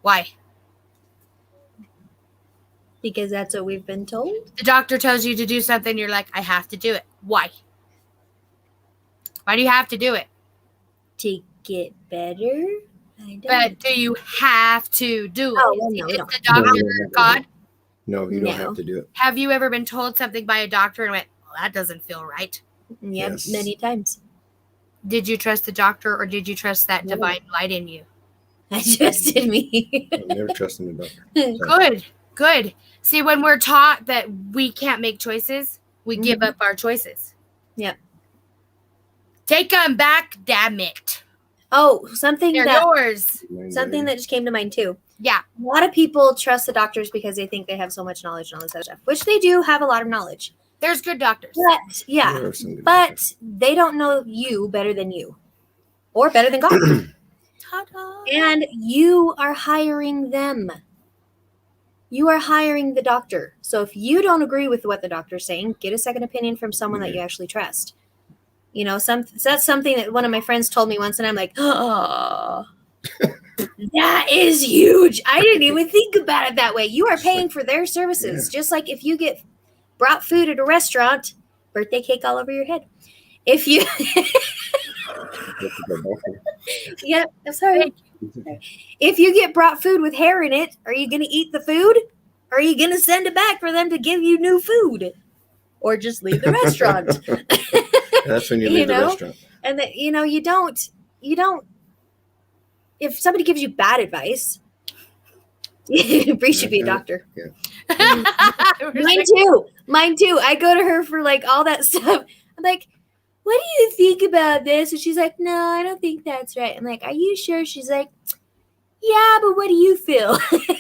why? Because that's what we've been told. The doctor tells you to do something, you're like, I have to do it. Why? Why do you have to do it? To get better. I don't. But do you have to do it? Oh, well, no, Is no. the doctor No. God? No, you don't No. have to do it. Have you ever been told something by a doctor and went, well, that doesn't feel right? Yep, Yes. many times. Did you trust the doctor or did you trust that No. divine light in you? I trusted me. I've never trusted a doctor. Good, good. See, when we're taught that we can't make choices, we give up our choices. Yep. Take them back, damn it. Oh, something They're that yours. just came to mind too. Yeah. A lot of people trust the doctors because they think they have so much knowledge and all this other stuff, which they do have a lot of knowledge. There's good doctors. But yeah, There are some good but they don't know you better than you, or better than God. Ta-da. And you are hiring them. You are hiring the doctor. So if you don't agree with what the doctor's saying, get a second opinion from someone that you actually trust. So that's something that one of my friends told me once, and I'm like, oh, that is huge. I didn't even think about it that way. You are paying for their services, just like if you get brought food at a restaurant, birthday cake all over your head. If you, yeah, I'm sorry. If you get brought food with hair in it, are you going to eat the food? Or are you going to send it back for them to give you new food? Or just leave the restaurant? That's when you leave the restaurant. And that, you don't, if somebody gives you bad advice, Bree should be a doctor. Yeah. Mine too. I go to her for like all that stuff. I'm like, what do you think about this? And she's like, no, I don't think that's right. I'm like, are you sure? She's like, yeah, but what do you feel? I'm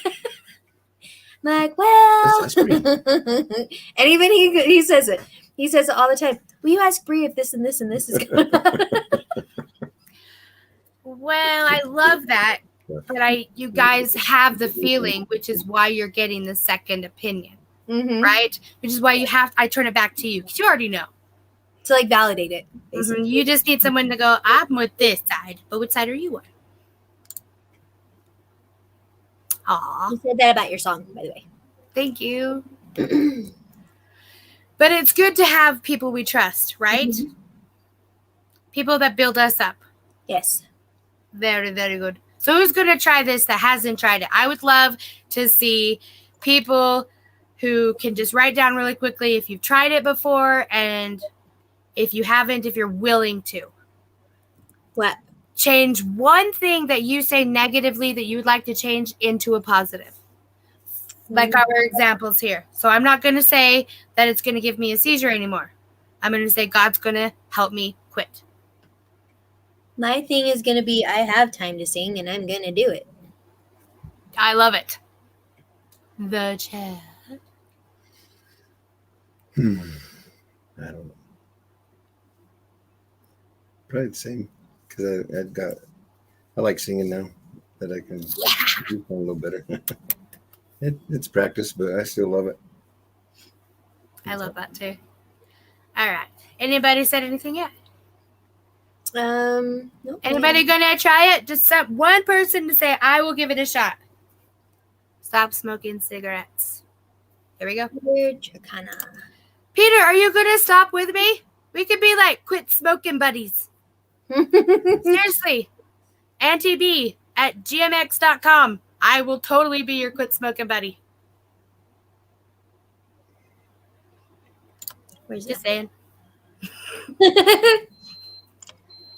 like, well, and even he says it. He says it all the time. Will you ask Bree if this and this and this is going on? Well, I love that. But you guys have the feeling, which is why you're getting the second opinion, right? Which is why I turn it back to you, because you already know. To like validate it, basically. You just need someone to go, I'm with this side, but which side are you on? Aw. You said that about your song, by the way. Thank you. But it's good to have people we trust, right? People that build us up. Yes. Very, very good. So who's going to try this that hasn't tried it? I would love to see people who can just write down really quickly if you've tried it before, and if you haven't, if you're willing to. What? Change one thing that you say negatively that you would like to change into a positive. Like our examples here. So I'm not going to say that it's going to give me a seizure anymore. I'm going to say God's going to help me quit. My thing is going to be, I have time to sing, and I'm going to do it. I love it. The chat. I don't know. Probably the same, because I like singing now, that I can do a little better. It's practice, but I still love it. I love that too. All right. Anybody said anything yet? Nope. Anybody gonna try it? Just one person to say, I will give it a shot. Stop smoking cigarettes. There we go. Peter, are you gonna stop with me? We could be like quit smoking buddies. Seriously. Auntie B at gmx.com. I will totally be your quit smoking buddy. Where's Just saying.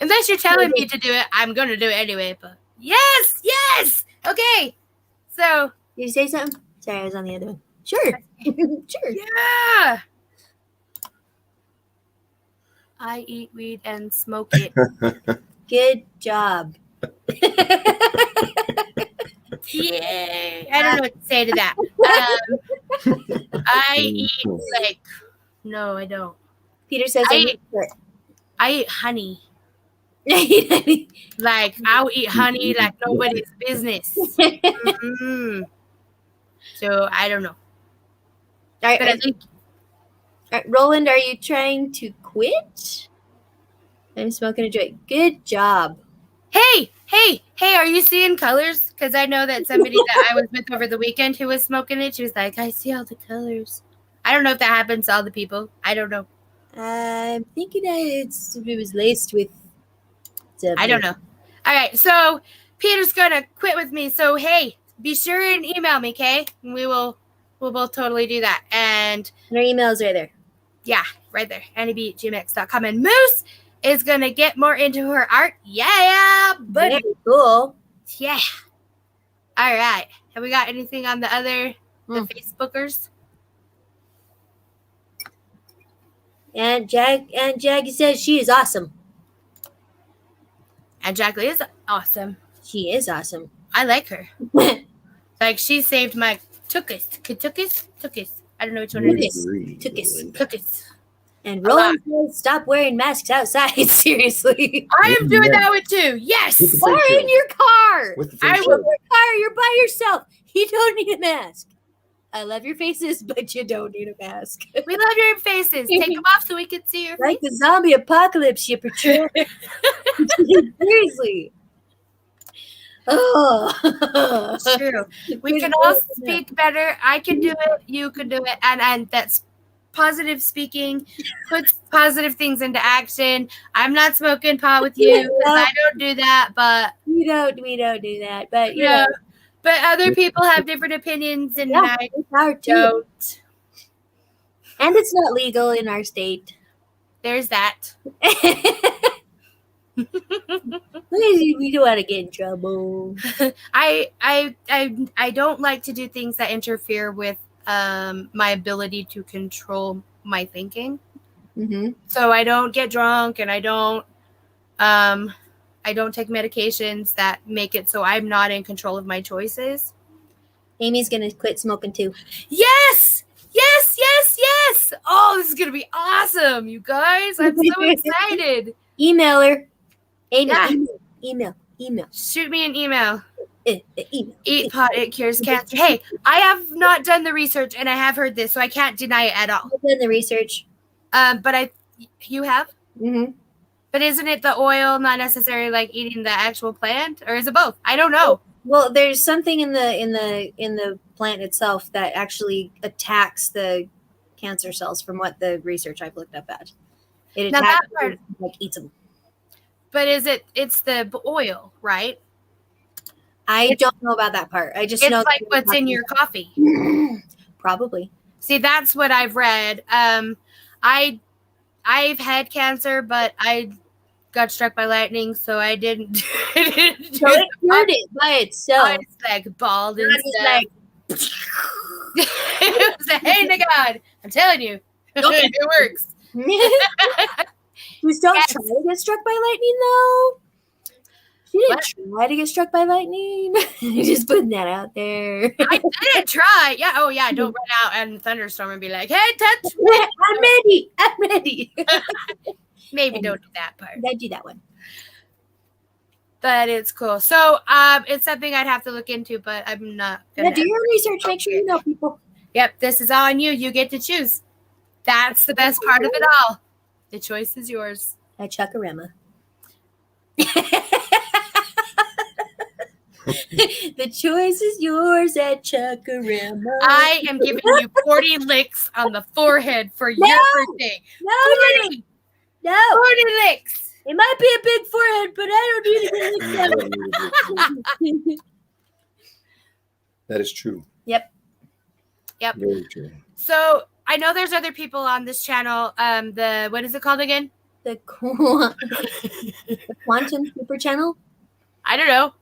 Unless you're telling me to do it, I'm going to do it anyway. But yes. Okay. So. Did you say something? Sorry, I was on the other one. Sure. Sure. Yeah. I eat weed and smoke it. Good job. Yay. I don't know what to say to that. I eat like, no, I don't. Peter says I eat honey. honey. Like, I'll eat honey like nobody's business. So, I don't know. All right, Roland, are you trying to quit? I'm smoking a joint. Good job. Hey, are you seeing colors? Because I know that somebody that I was with over the weekend who was smoking it, she was like, I see all the colors. I don't know if that happens to all the people. I don't know. I'm thinking it was laced with something. I don't know. All right, so Peter's going to quit with me. So, hey, be sure and email me, okay? And we'll both totally do that. And our email's right there. Yeah, right there. annieb@gmx.com. And Moose is going to get more into her art. Yeah, buddy. Very cool. Yeah. All right. Have we got anything on the Facebookers? And Jackie says she is awesome. And Jackie is awesome. She is awesome. I like her. Like, she saved my Tukis. I don't know which one it is. Tukis. And Roland says, stop wearing masks outside. Seriously. I am doing that one too. Yes. Or in your car. With the I will in your car. You're by yourself. You don't need a mask. I love your faces, but you don't need a mask. We love your faces. Take them off so we can see your Like face. the zombie apocalypse you portray. Seriously. Oh. It's true. We can all speak better. I can do it. You can do it. And that's positive speaking. Puts positive things into action. I'm not smoking pot with you because I don't do that. But we don't do that. But you yeah. know, But other people have different opinions, and yeah, I it's our too. don't. And it's not legal in our state. There's that. We don't want to get in trouble. I don't like to do things that interfere with my ability to control my thinking. Mm-hmm. So I don't get drunk, and I don't take medications that make it so I'm not in control of my choices. Amy's gonna quit smoking too. Yes. Oh, this is gonna be awesome, you guys. I'm so excited. Email her. Amy, Yeah. email. Shoot me an email. Email. Eat pot, it cures cancer. Hey, I have not done the research, and I have heard this, so I can't deny it at all. I've done the research. But you have? Mm-hmm. But isn't it the oil, not necessarily like eating the actual plant, or is it both? I don't know. Well, there's something in the plant itself that actually attacks the cancer cells, from what the research I've looked up at. It Now attacks that part- like eats them. But it's the oil, right? I don't know about that part. I just It's know like what's in your coffee. Probably. See, that's what I've read. I've had cancer, but I got struck by lightning, so I didn't. So it cured it by itself. I was like bald and God was stuff. It was the hand of God. I'm telling you, it works. Please don't try to get struck by lightning, though. She didn't try to get struck by lightning. Just putting that out there. I didn't try. Yeah. Oh, yeah. Don't run out and thunderstorm and be like, "Hey, touch me." I'm ready. Maybe don't do that part. I do that one. But it's cool. So, it's something I'd have to look into, but I'm not gonna. Yeah, do your research. Make sure you know people. Yep, this is all on you. You get to choose. That's the best part of it all. The choice is yours. At Chuckarama. The choice is yours at Chuckarama. I am giving you 40 licks on the forehead for your birthday. No, 40! no. 40 licks! It might be a big forehead, but I don't need it. That is true. Yep. Very true. So, I know there's other people on this channel. What is it called again? The Quantum Super Channel. I don't know.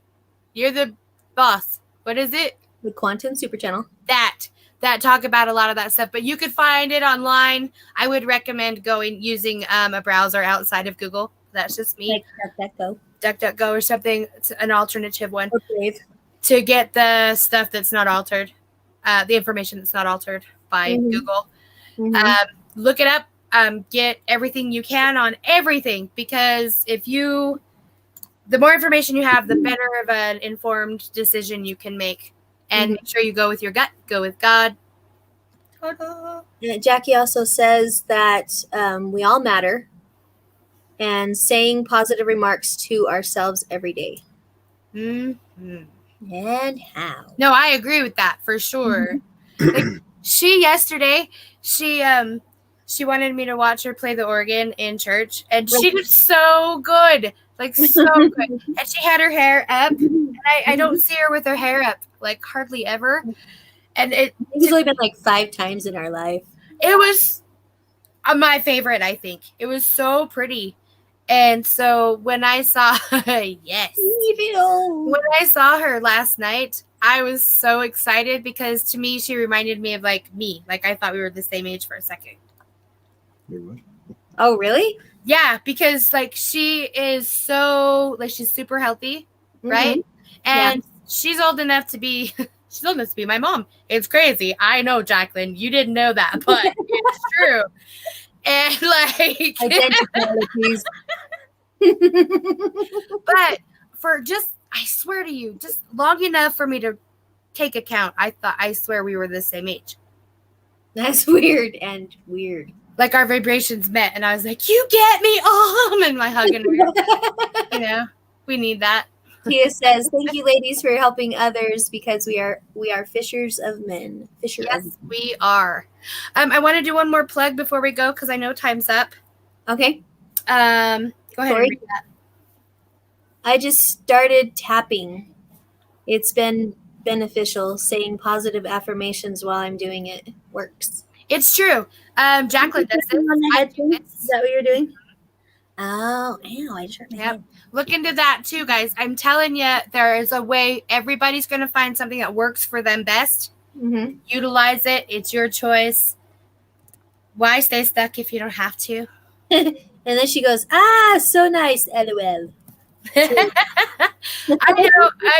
You're the boss. What is it? The Quantum Super Channel. That talk about a lot of that stuff, but you could find it online. I would recommend using a browser outside of Google. That's just me. Like DuckDuckGo. DuckDuckGo or something. It's an alternative one. Okay. To get the stuff that's not altered, the information that's not altered by Google. Mm-hmm. Look it up. Get everything you can on everything, because the more information you have, the better of an informed decision you can make. And make sure you go with your gut. Go with God. Ta-da. Jackie also says that we all matter, and saying positive remarks to ourselves every day. Mm-hmm. And how? No, I agree with that for sure. Like, yesterday, she wanted me to watch her play the organ in church, and she did so good, like so good. And she had her hair up, and I don't see her with her hair up like hardly ever. And It's only been like 5 times in our life. It was my favorite, I think. It was so pretty. And so when I saw when I saw her last night, I was so excited, because to me she reminded me of like me. Like, I thought we were the same age for a second. Oh, really? Yeah, because like she is so like she's super healthy, right? And she's old enough to be my mom. It's crazy. I know, Jacqueline. You didn't know that, but it's true. And like Identities. but for just, I swear to you, just long enough for me to take account. I swear we were the same age. That's weird and weird. Like our vibrations met, and I was like, "You get me on," and my hugging her. We need that. Tia says, "Thank you, ladies, for helping others because we are fishers of men." Yes, we are. I want to do one more plug before we go because I know time's up. Okay. Go ahead and read that. I just started tapping. It's been beneficial. Saying positive affirmations while I'm doing it works. It's true. Jacqueline does it. Is that what you're doing? Oh, ew, I just hurt my head. Look into that too, guys. I'm telling you, there is a way. Everybody's going to find something that works for them best. Mm-hmm. Utilize it. It's your choice. Why stay stuck if you don't have to? And then she goes, so nice, LOL. I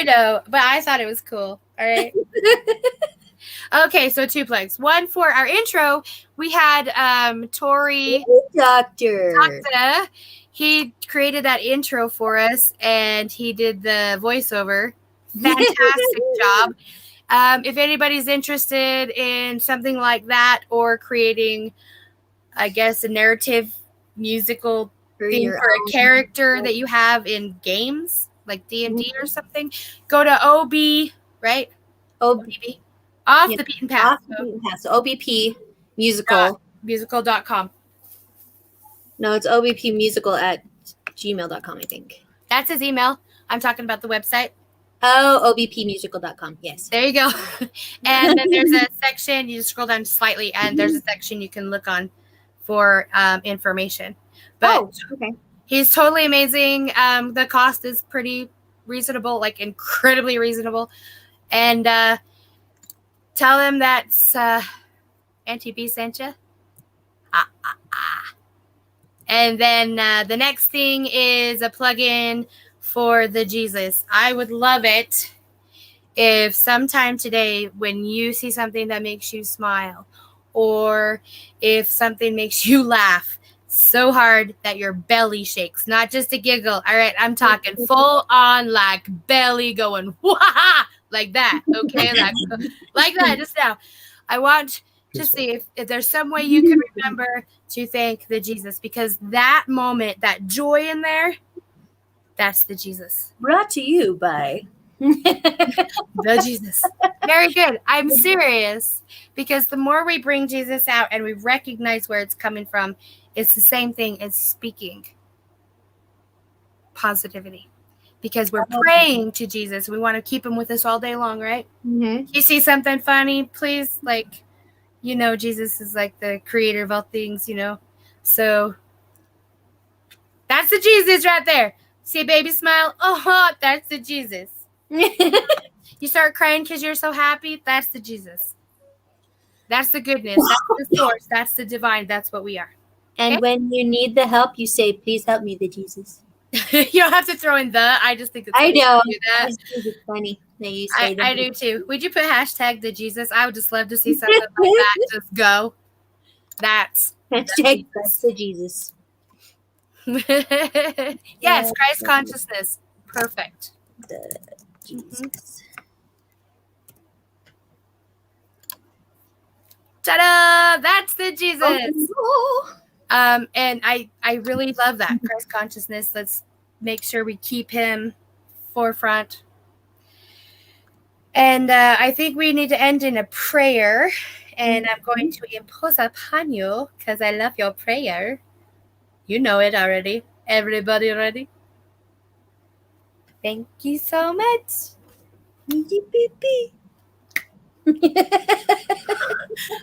know, but I thought it was cool. All right. Okay, so 2 plugs. One for our intro, we had Tori Doctor. He created that intro for us, and he did the voiceover. Fantastic job. If anybody's interested in something like that or creating, I guess, a narrative musical thing for a character that you have in games like D&D or something, go to OB, right? OBB. Off the Beaten Path. So OBP musical. Musical.com. No, it's OBP musical at gmail.com, I think. That's his email. I'm talking about the website. Oh, obpmusical.com. Yes. There you go. And then there's a section, you just scroll down slightly, and there's a section you can look on for information. But okay. He's totally amazing. The cost is pretty reasonable, like incredibly reasonable. And tell him that's Auntie B sent you. And then the next thing is a plug-in for the Jesus. I would love it if sometime today when you see something that makes you smile or if something makes you laugh so hard that your belly shakes, not just a giggle. All right, I'm talking full on like belly going wah like that. Okay, like that just now. I want to see if there's some way you can remember to thank the Jesus, because that moment, that joy in there, that's the Jesus. Brought to you by the Jesus. Very good. I'm serious, because the more we bring Jesus out and we recognize where it's coming from, it's the same thing as speaking positivity, because we're praying to Jesus. We want to keep him with us all day long, right? Mm-hmm. You see something funny, please, Jesus is like the creator of all things, So that's the Jesus right there. See a baby smile? Oh, that's the Jesus. You start crying because you're so happy? That's the Jesus. That's the goodness. That's the source. That's the divine. That's what we are. And when you need the help, you say, "Please help me, the Jesus." You don't have to throw in the. I just think it's I know. Do that. It's funny that you say that. I do too. Would you put hashtag the Jesus? I would just love to see something like that. Just go. That's hashtag that's the Jesus. Yes, Christ consciousness. Perfect. The Jesus. Ta-da! That's the Jesus. Oh. And I really love that Christ consciousness. Let's make sure we keep him forefront. And I think we need to end in a prayer. And I'm going to impose upon you because I love your prayer. You know it already. Everybody already. Thank you so much. All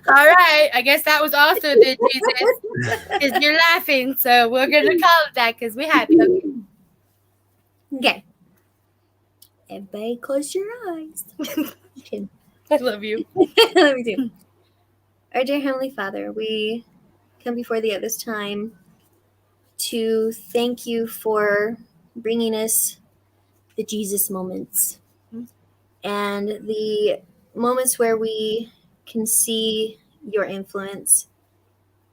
right. I guess that was also the Jesus. Because you're laughing. So we're going to call it that because we're happy. Okay. Everybody close your eyes. I love you. Love me too. Our dear Heavenly Father, we come before thee at this time to thank you for bringing us the Jesus moments and the moments where we can see your influence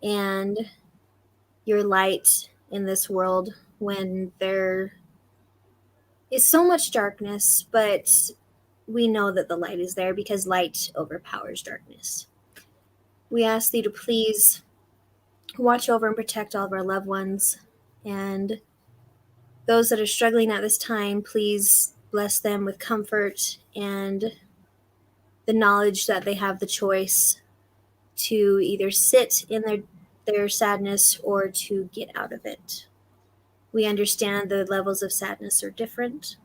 and your light in this world when there is so much darkness, but we know that the light is there because light overpowers darkness. We ask thee to please watch over and protect all of our loved ones, and those that are struggling at this time, please bless them with comfort and the knowledge that they have the choice to either sit in their sadness or to get out of it. We understand the levels of sadness are different,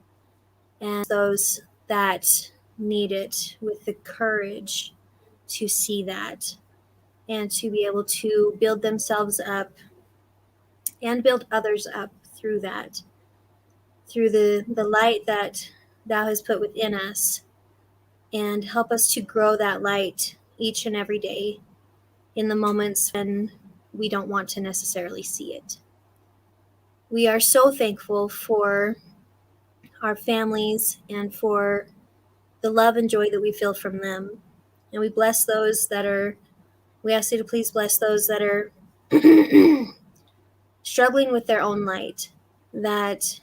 and those that need it with the courage to see that and to be able to build themselves up and build others up through that, through the light that thou hast put within us, and help us to grow that light each and every day in the moments when we don't want to necessarily see it. We are so thankful for our families and for the love and joy that we feel from them. And we bless those that are, we ask you to please bless those that are struggling with their own light, that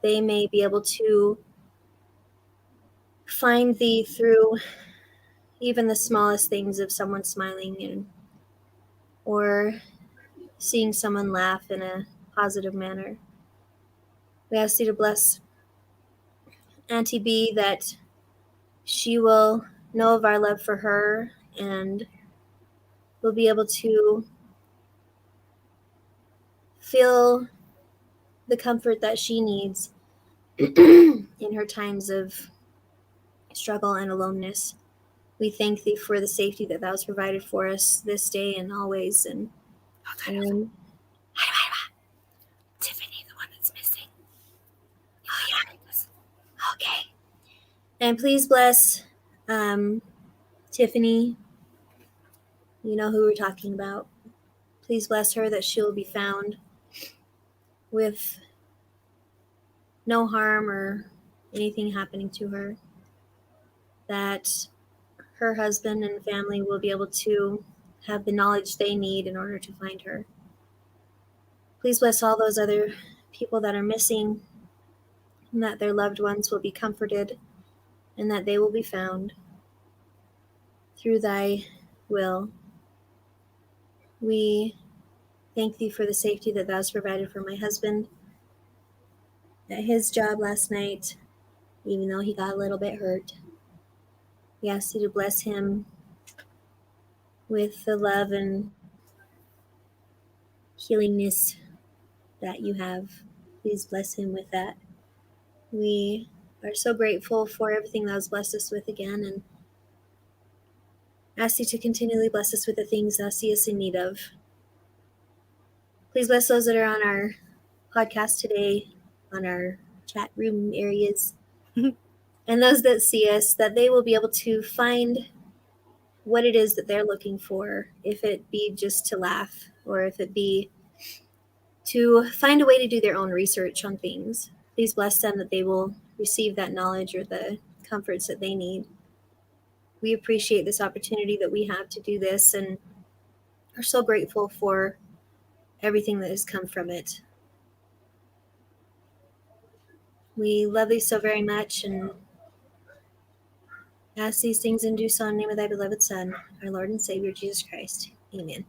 they may be able to find thee through even the smallest things of someone smiling or seeing someone laugh in a positive manner. We ask you to bless Auntie B, that she will know of our love for her and will be able to feel the comfort that she needs in her times of struggle and aloneness. We thank thee for the safety that thou hast provided for us this day and always. And Tiffany, the one that's missing. Oh, yeah. Okay. And please bless Tiffany. You know who we're talking about. Please bless her that she will be found with no harm or anything happening to her. That her husband and family will be able to have the knowledge they need in order to find her. Please bless all those other people that are missing, and that their loved ones will be comforted, and that they will be found through thy will. We thank thee for the safety that thou hast provided for my husband at his job last night, even though he got a little bit hurt. We ask you to bless him with the love and healingness that you have. Please bless him with that. We are so grateful for everything thou hast blessed us with again, and ask thee to continually bless us with the things thou see us in need of. Please bless those that are on our podcast today, on our chat room areas, and those that see us, that they will be able to find what it is that they're looking for, if it be just to laugh or if it be to find a way to do their own research on things. Please bless them that they will receive that knowledge or the comforts that they need. We appreciate this opportunity that we have to do this and are so grateful for everything that has come from it. We love thee so very much and ask these things in due son, in the name of thy beloved Son, our Lord and Savior, Jesus Christ. Amen.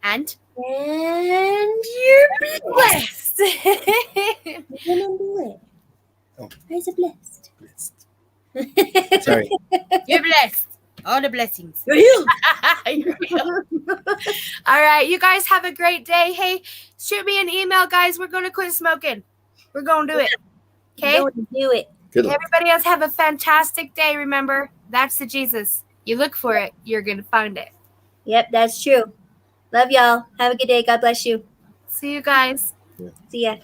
And you're blessed. Remember Oh. Praise the blessed. Sorry. You're blessed. All the blessings. You're healed. You're healed. All right. You guys have a great day. Hey, shoot me an email, guys. We're going to quit smoking. We're going to do it. Okay? Go and do it. Good luck. Everybody else have a fantastic day. Remember, that's the Jesus. You look for it, you're going to find it. Yep, that's true. Love y'all. Have a good day. God bless you. See you guys. See ya.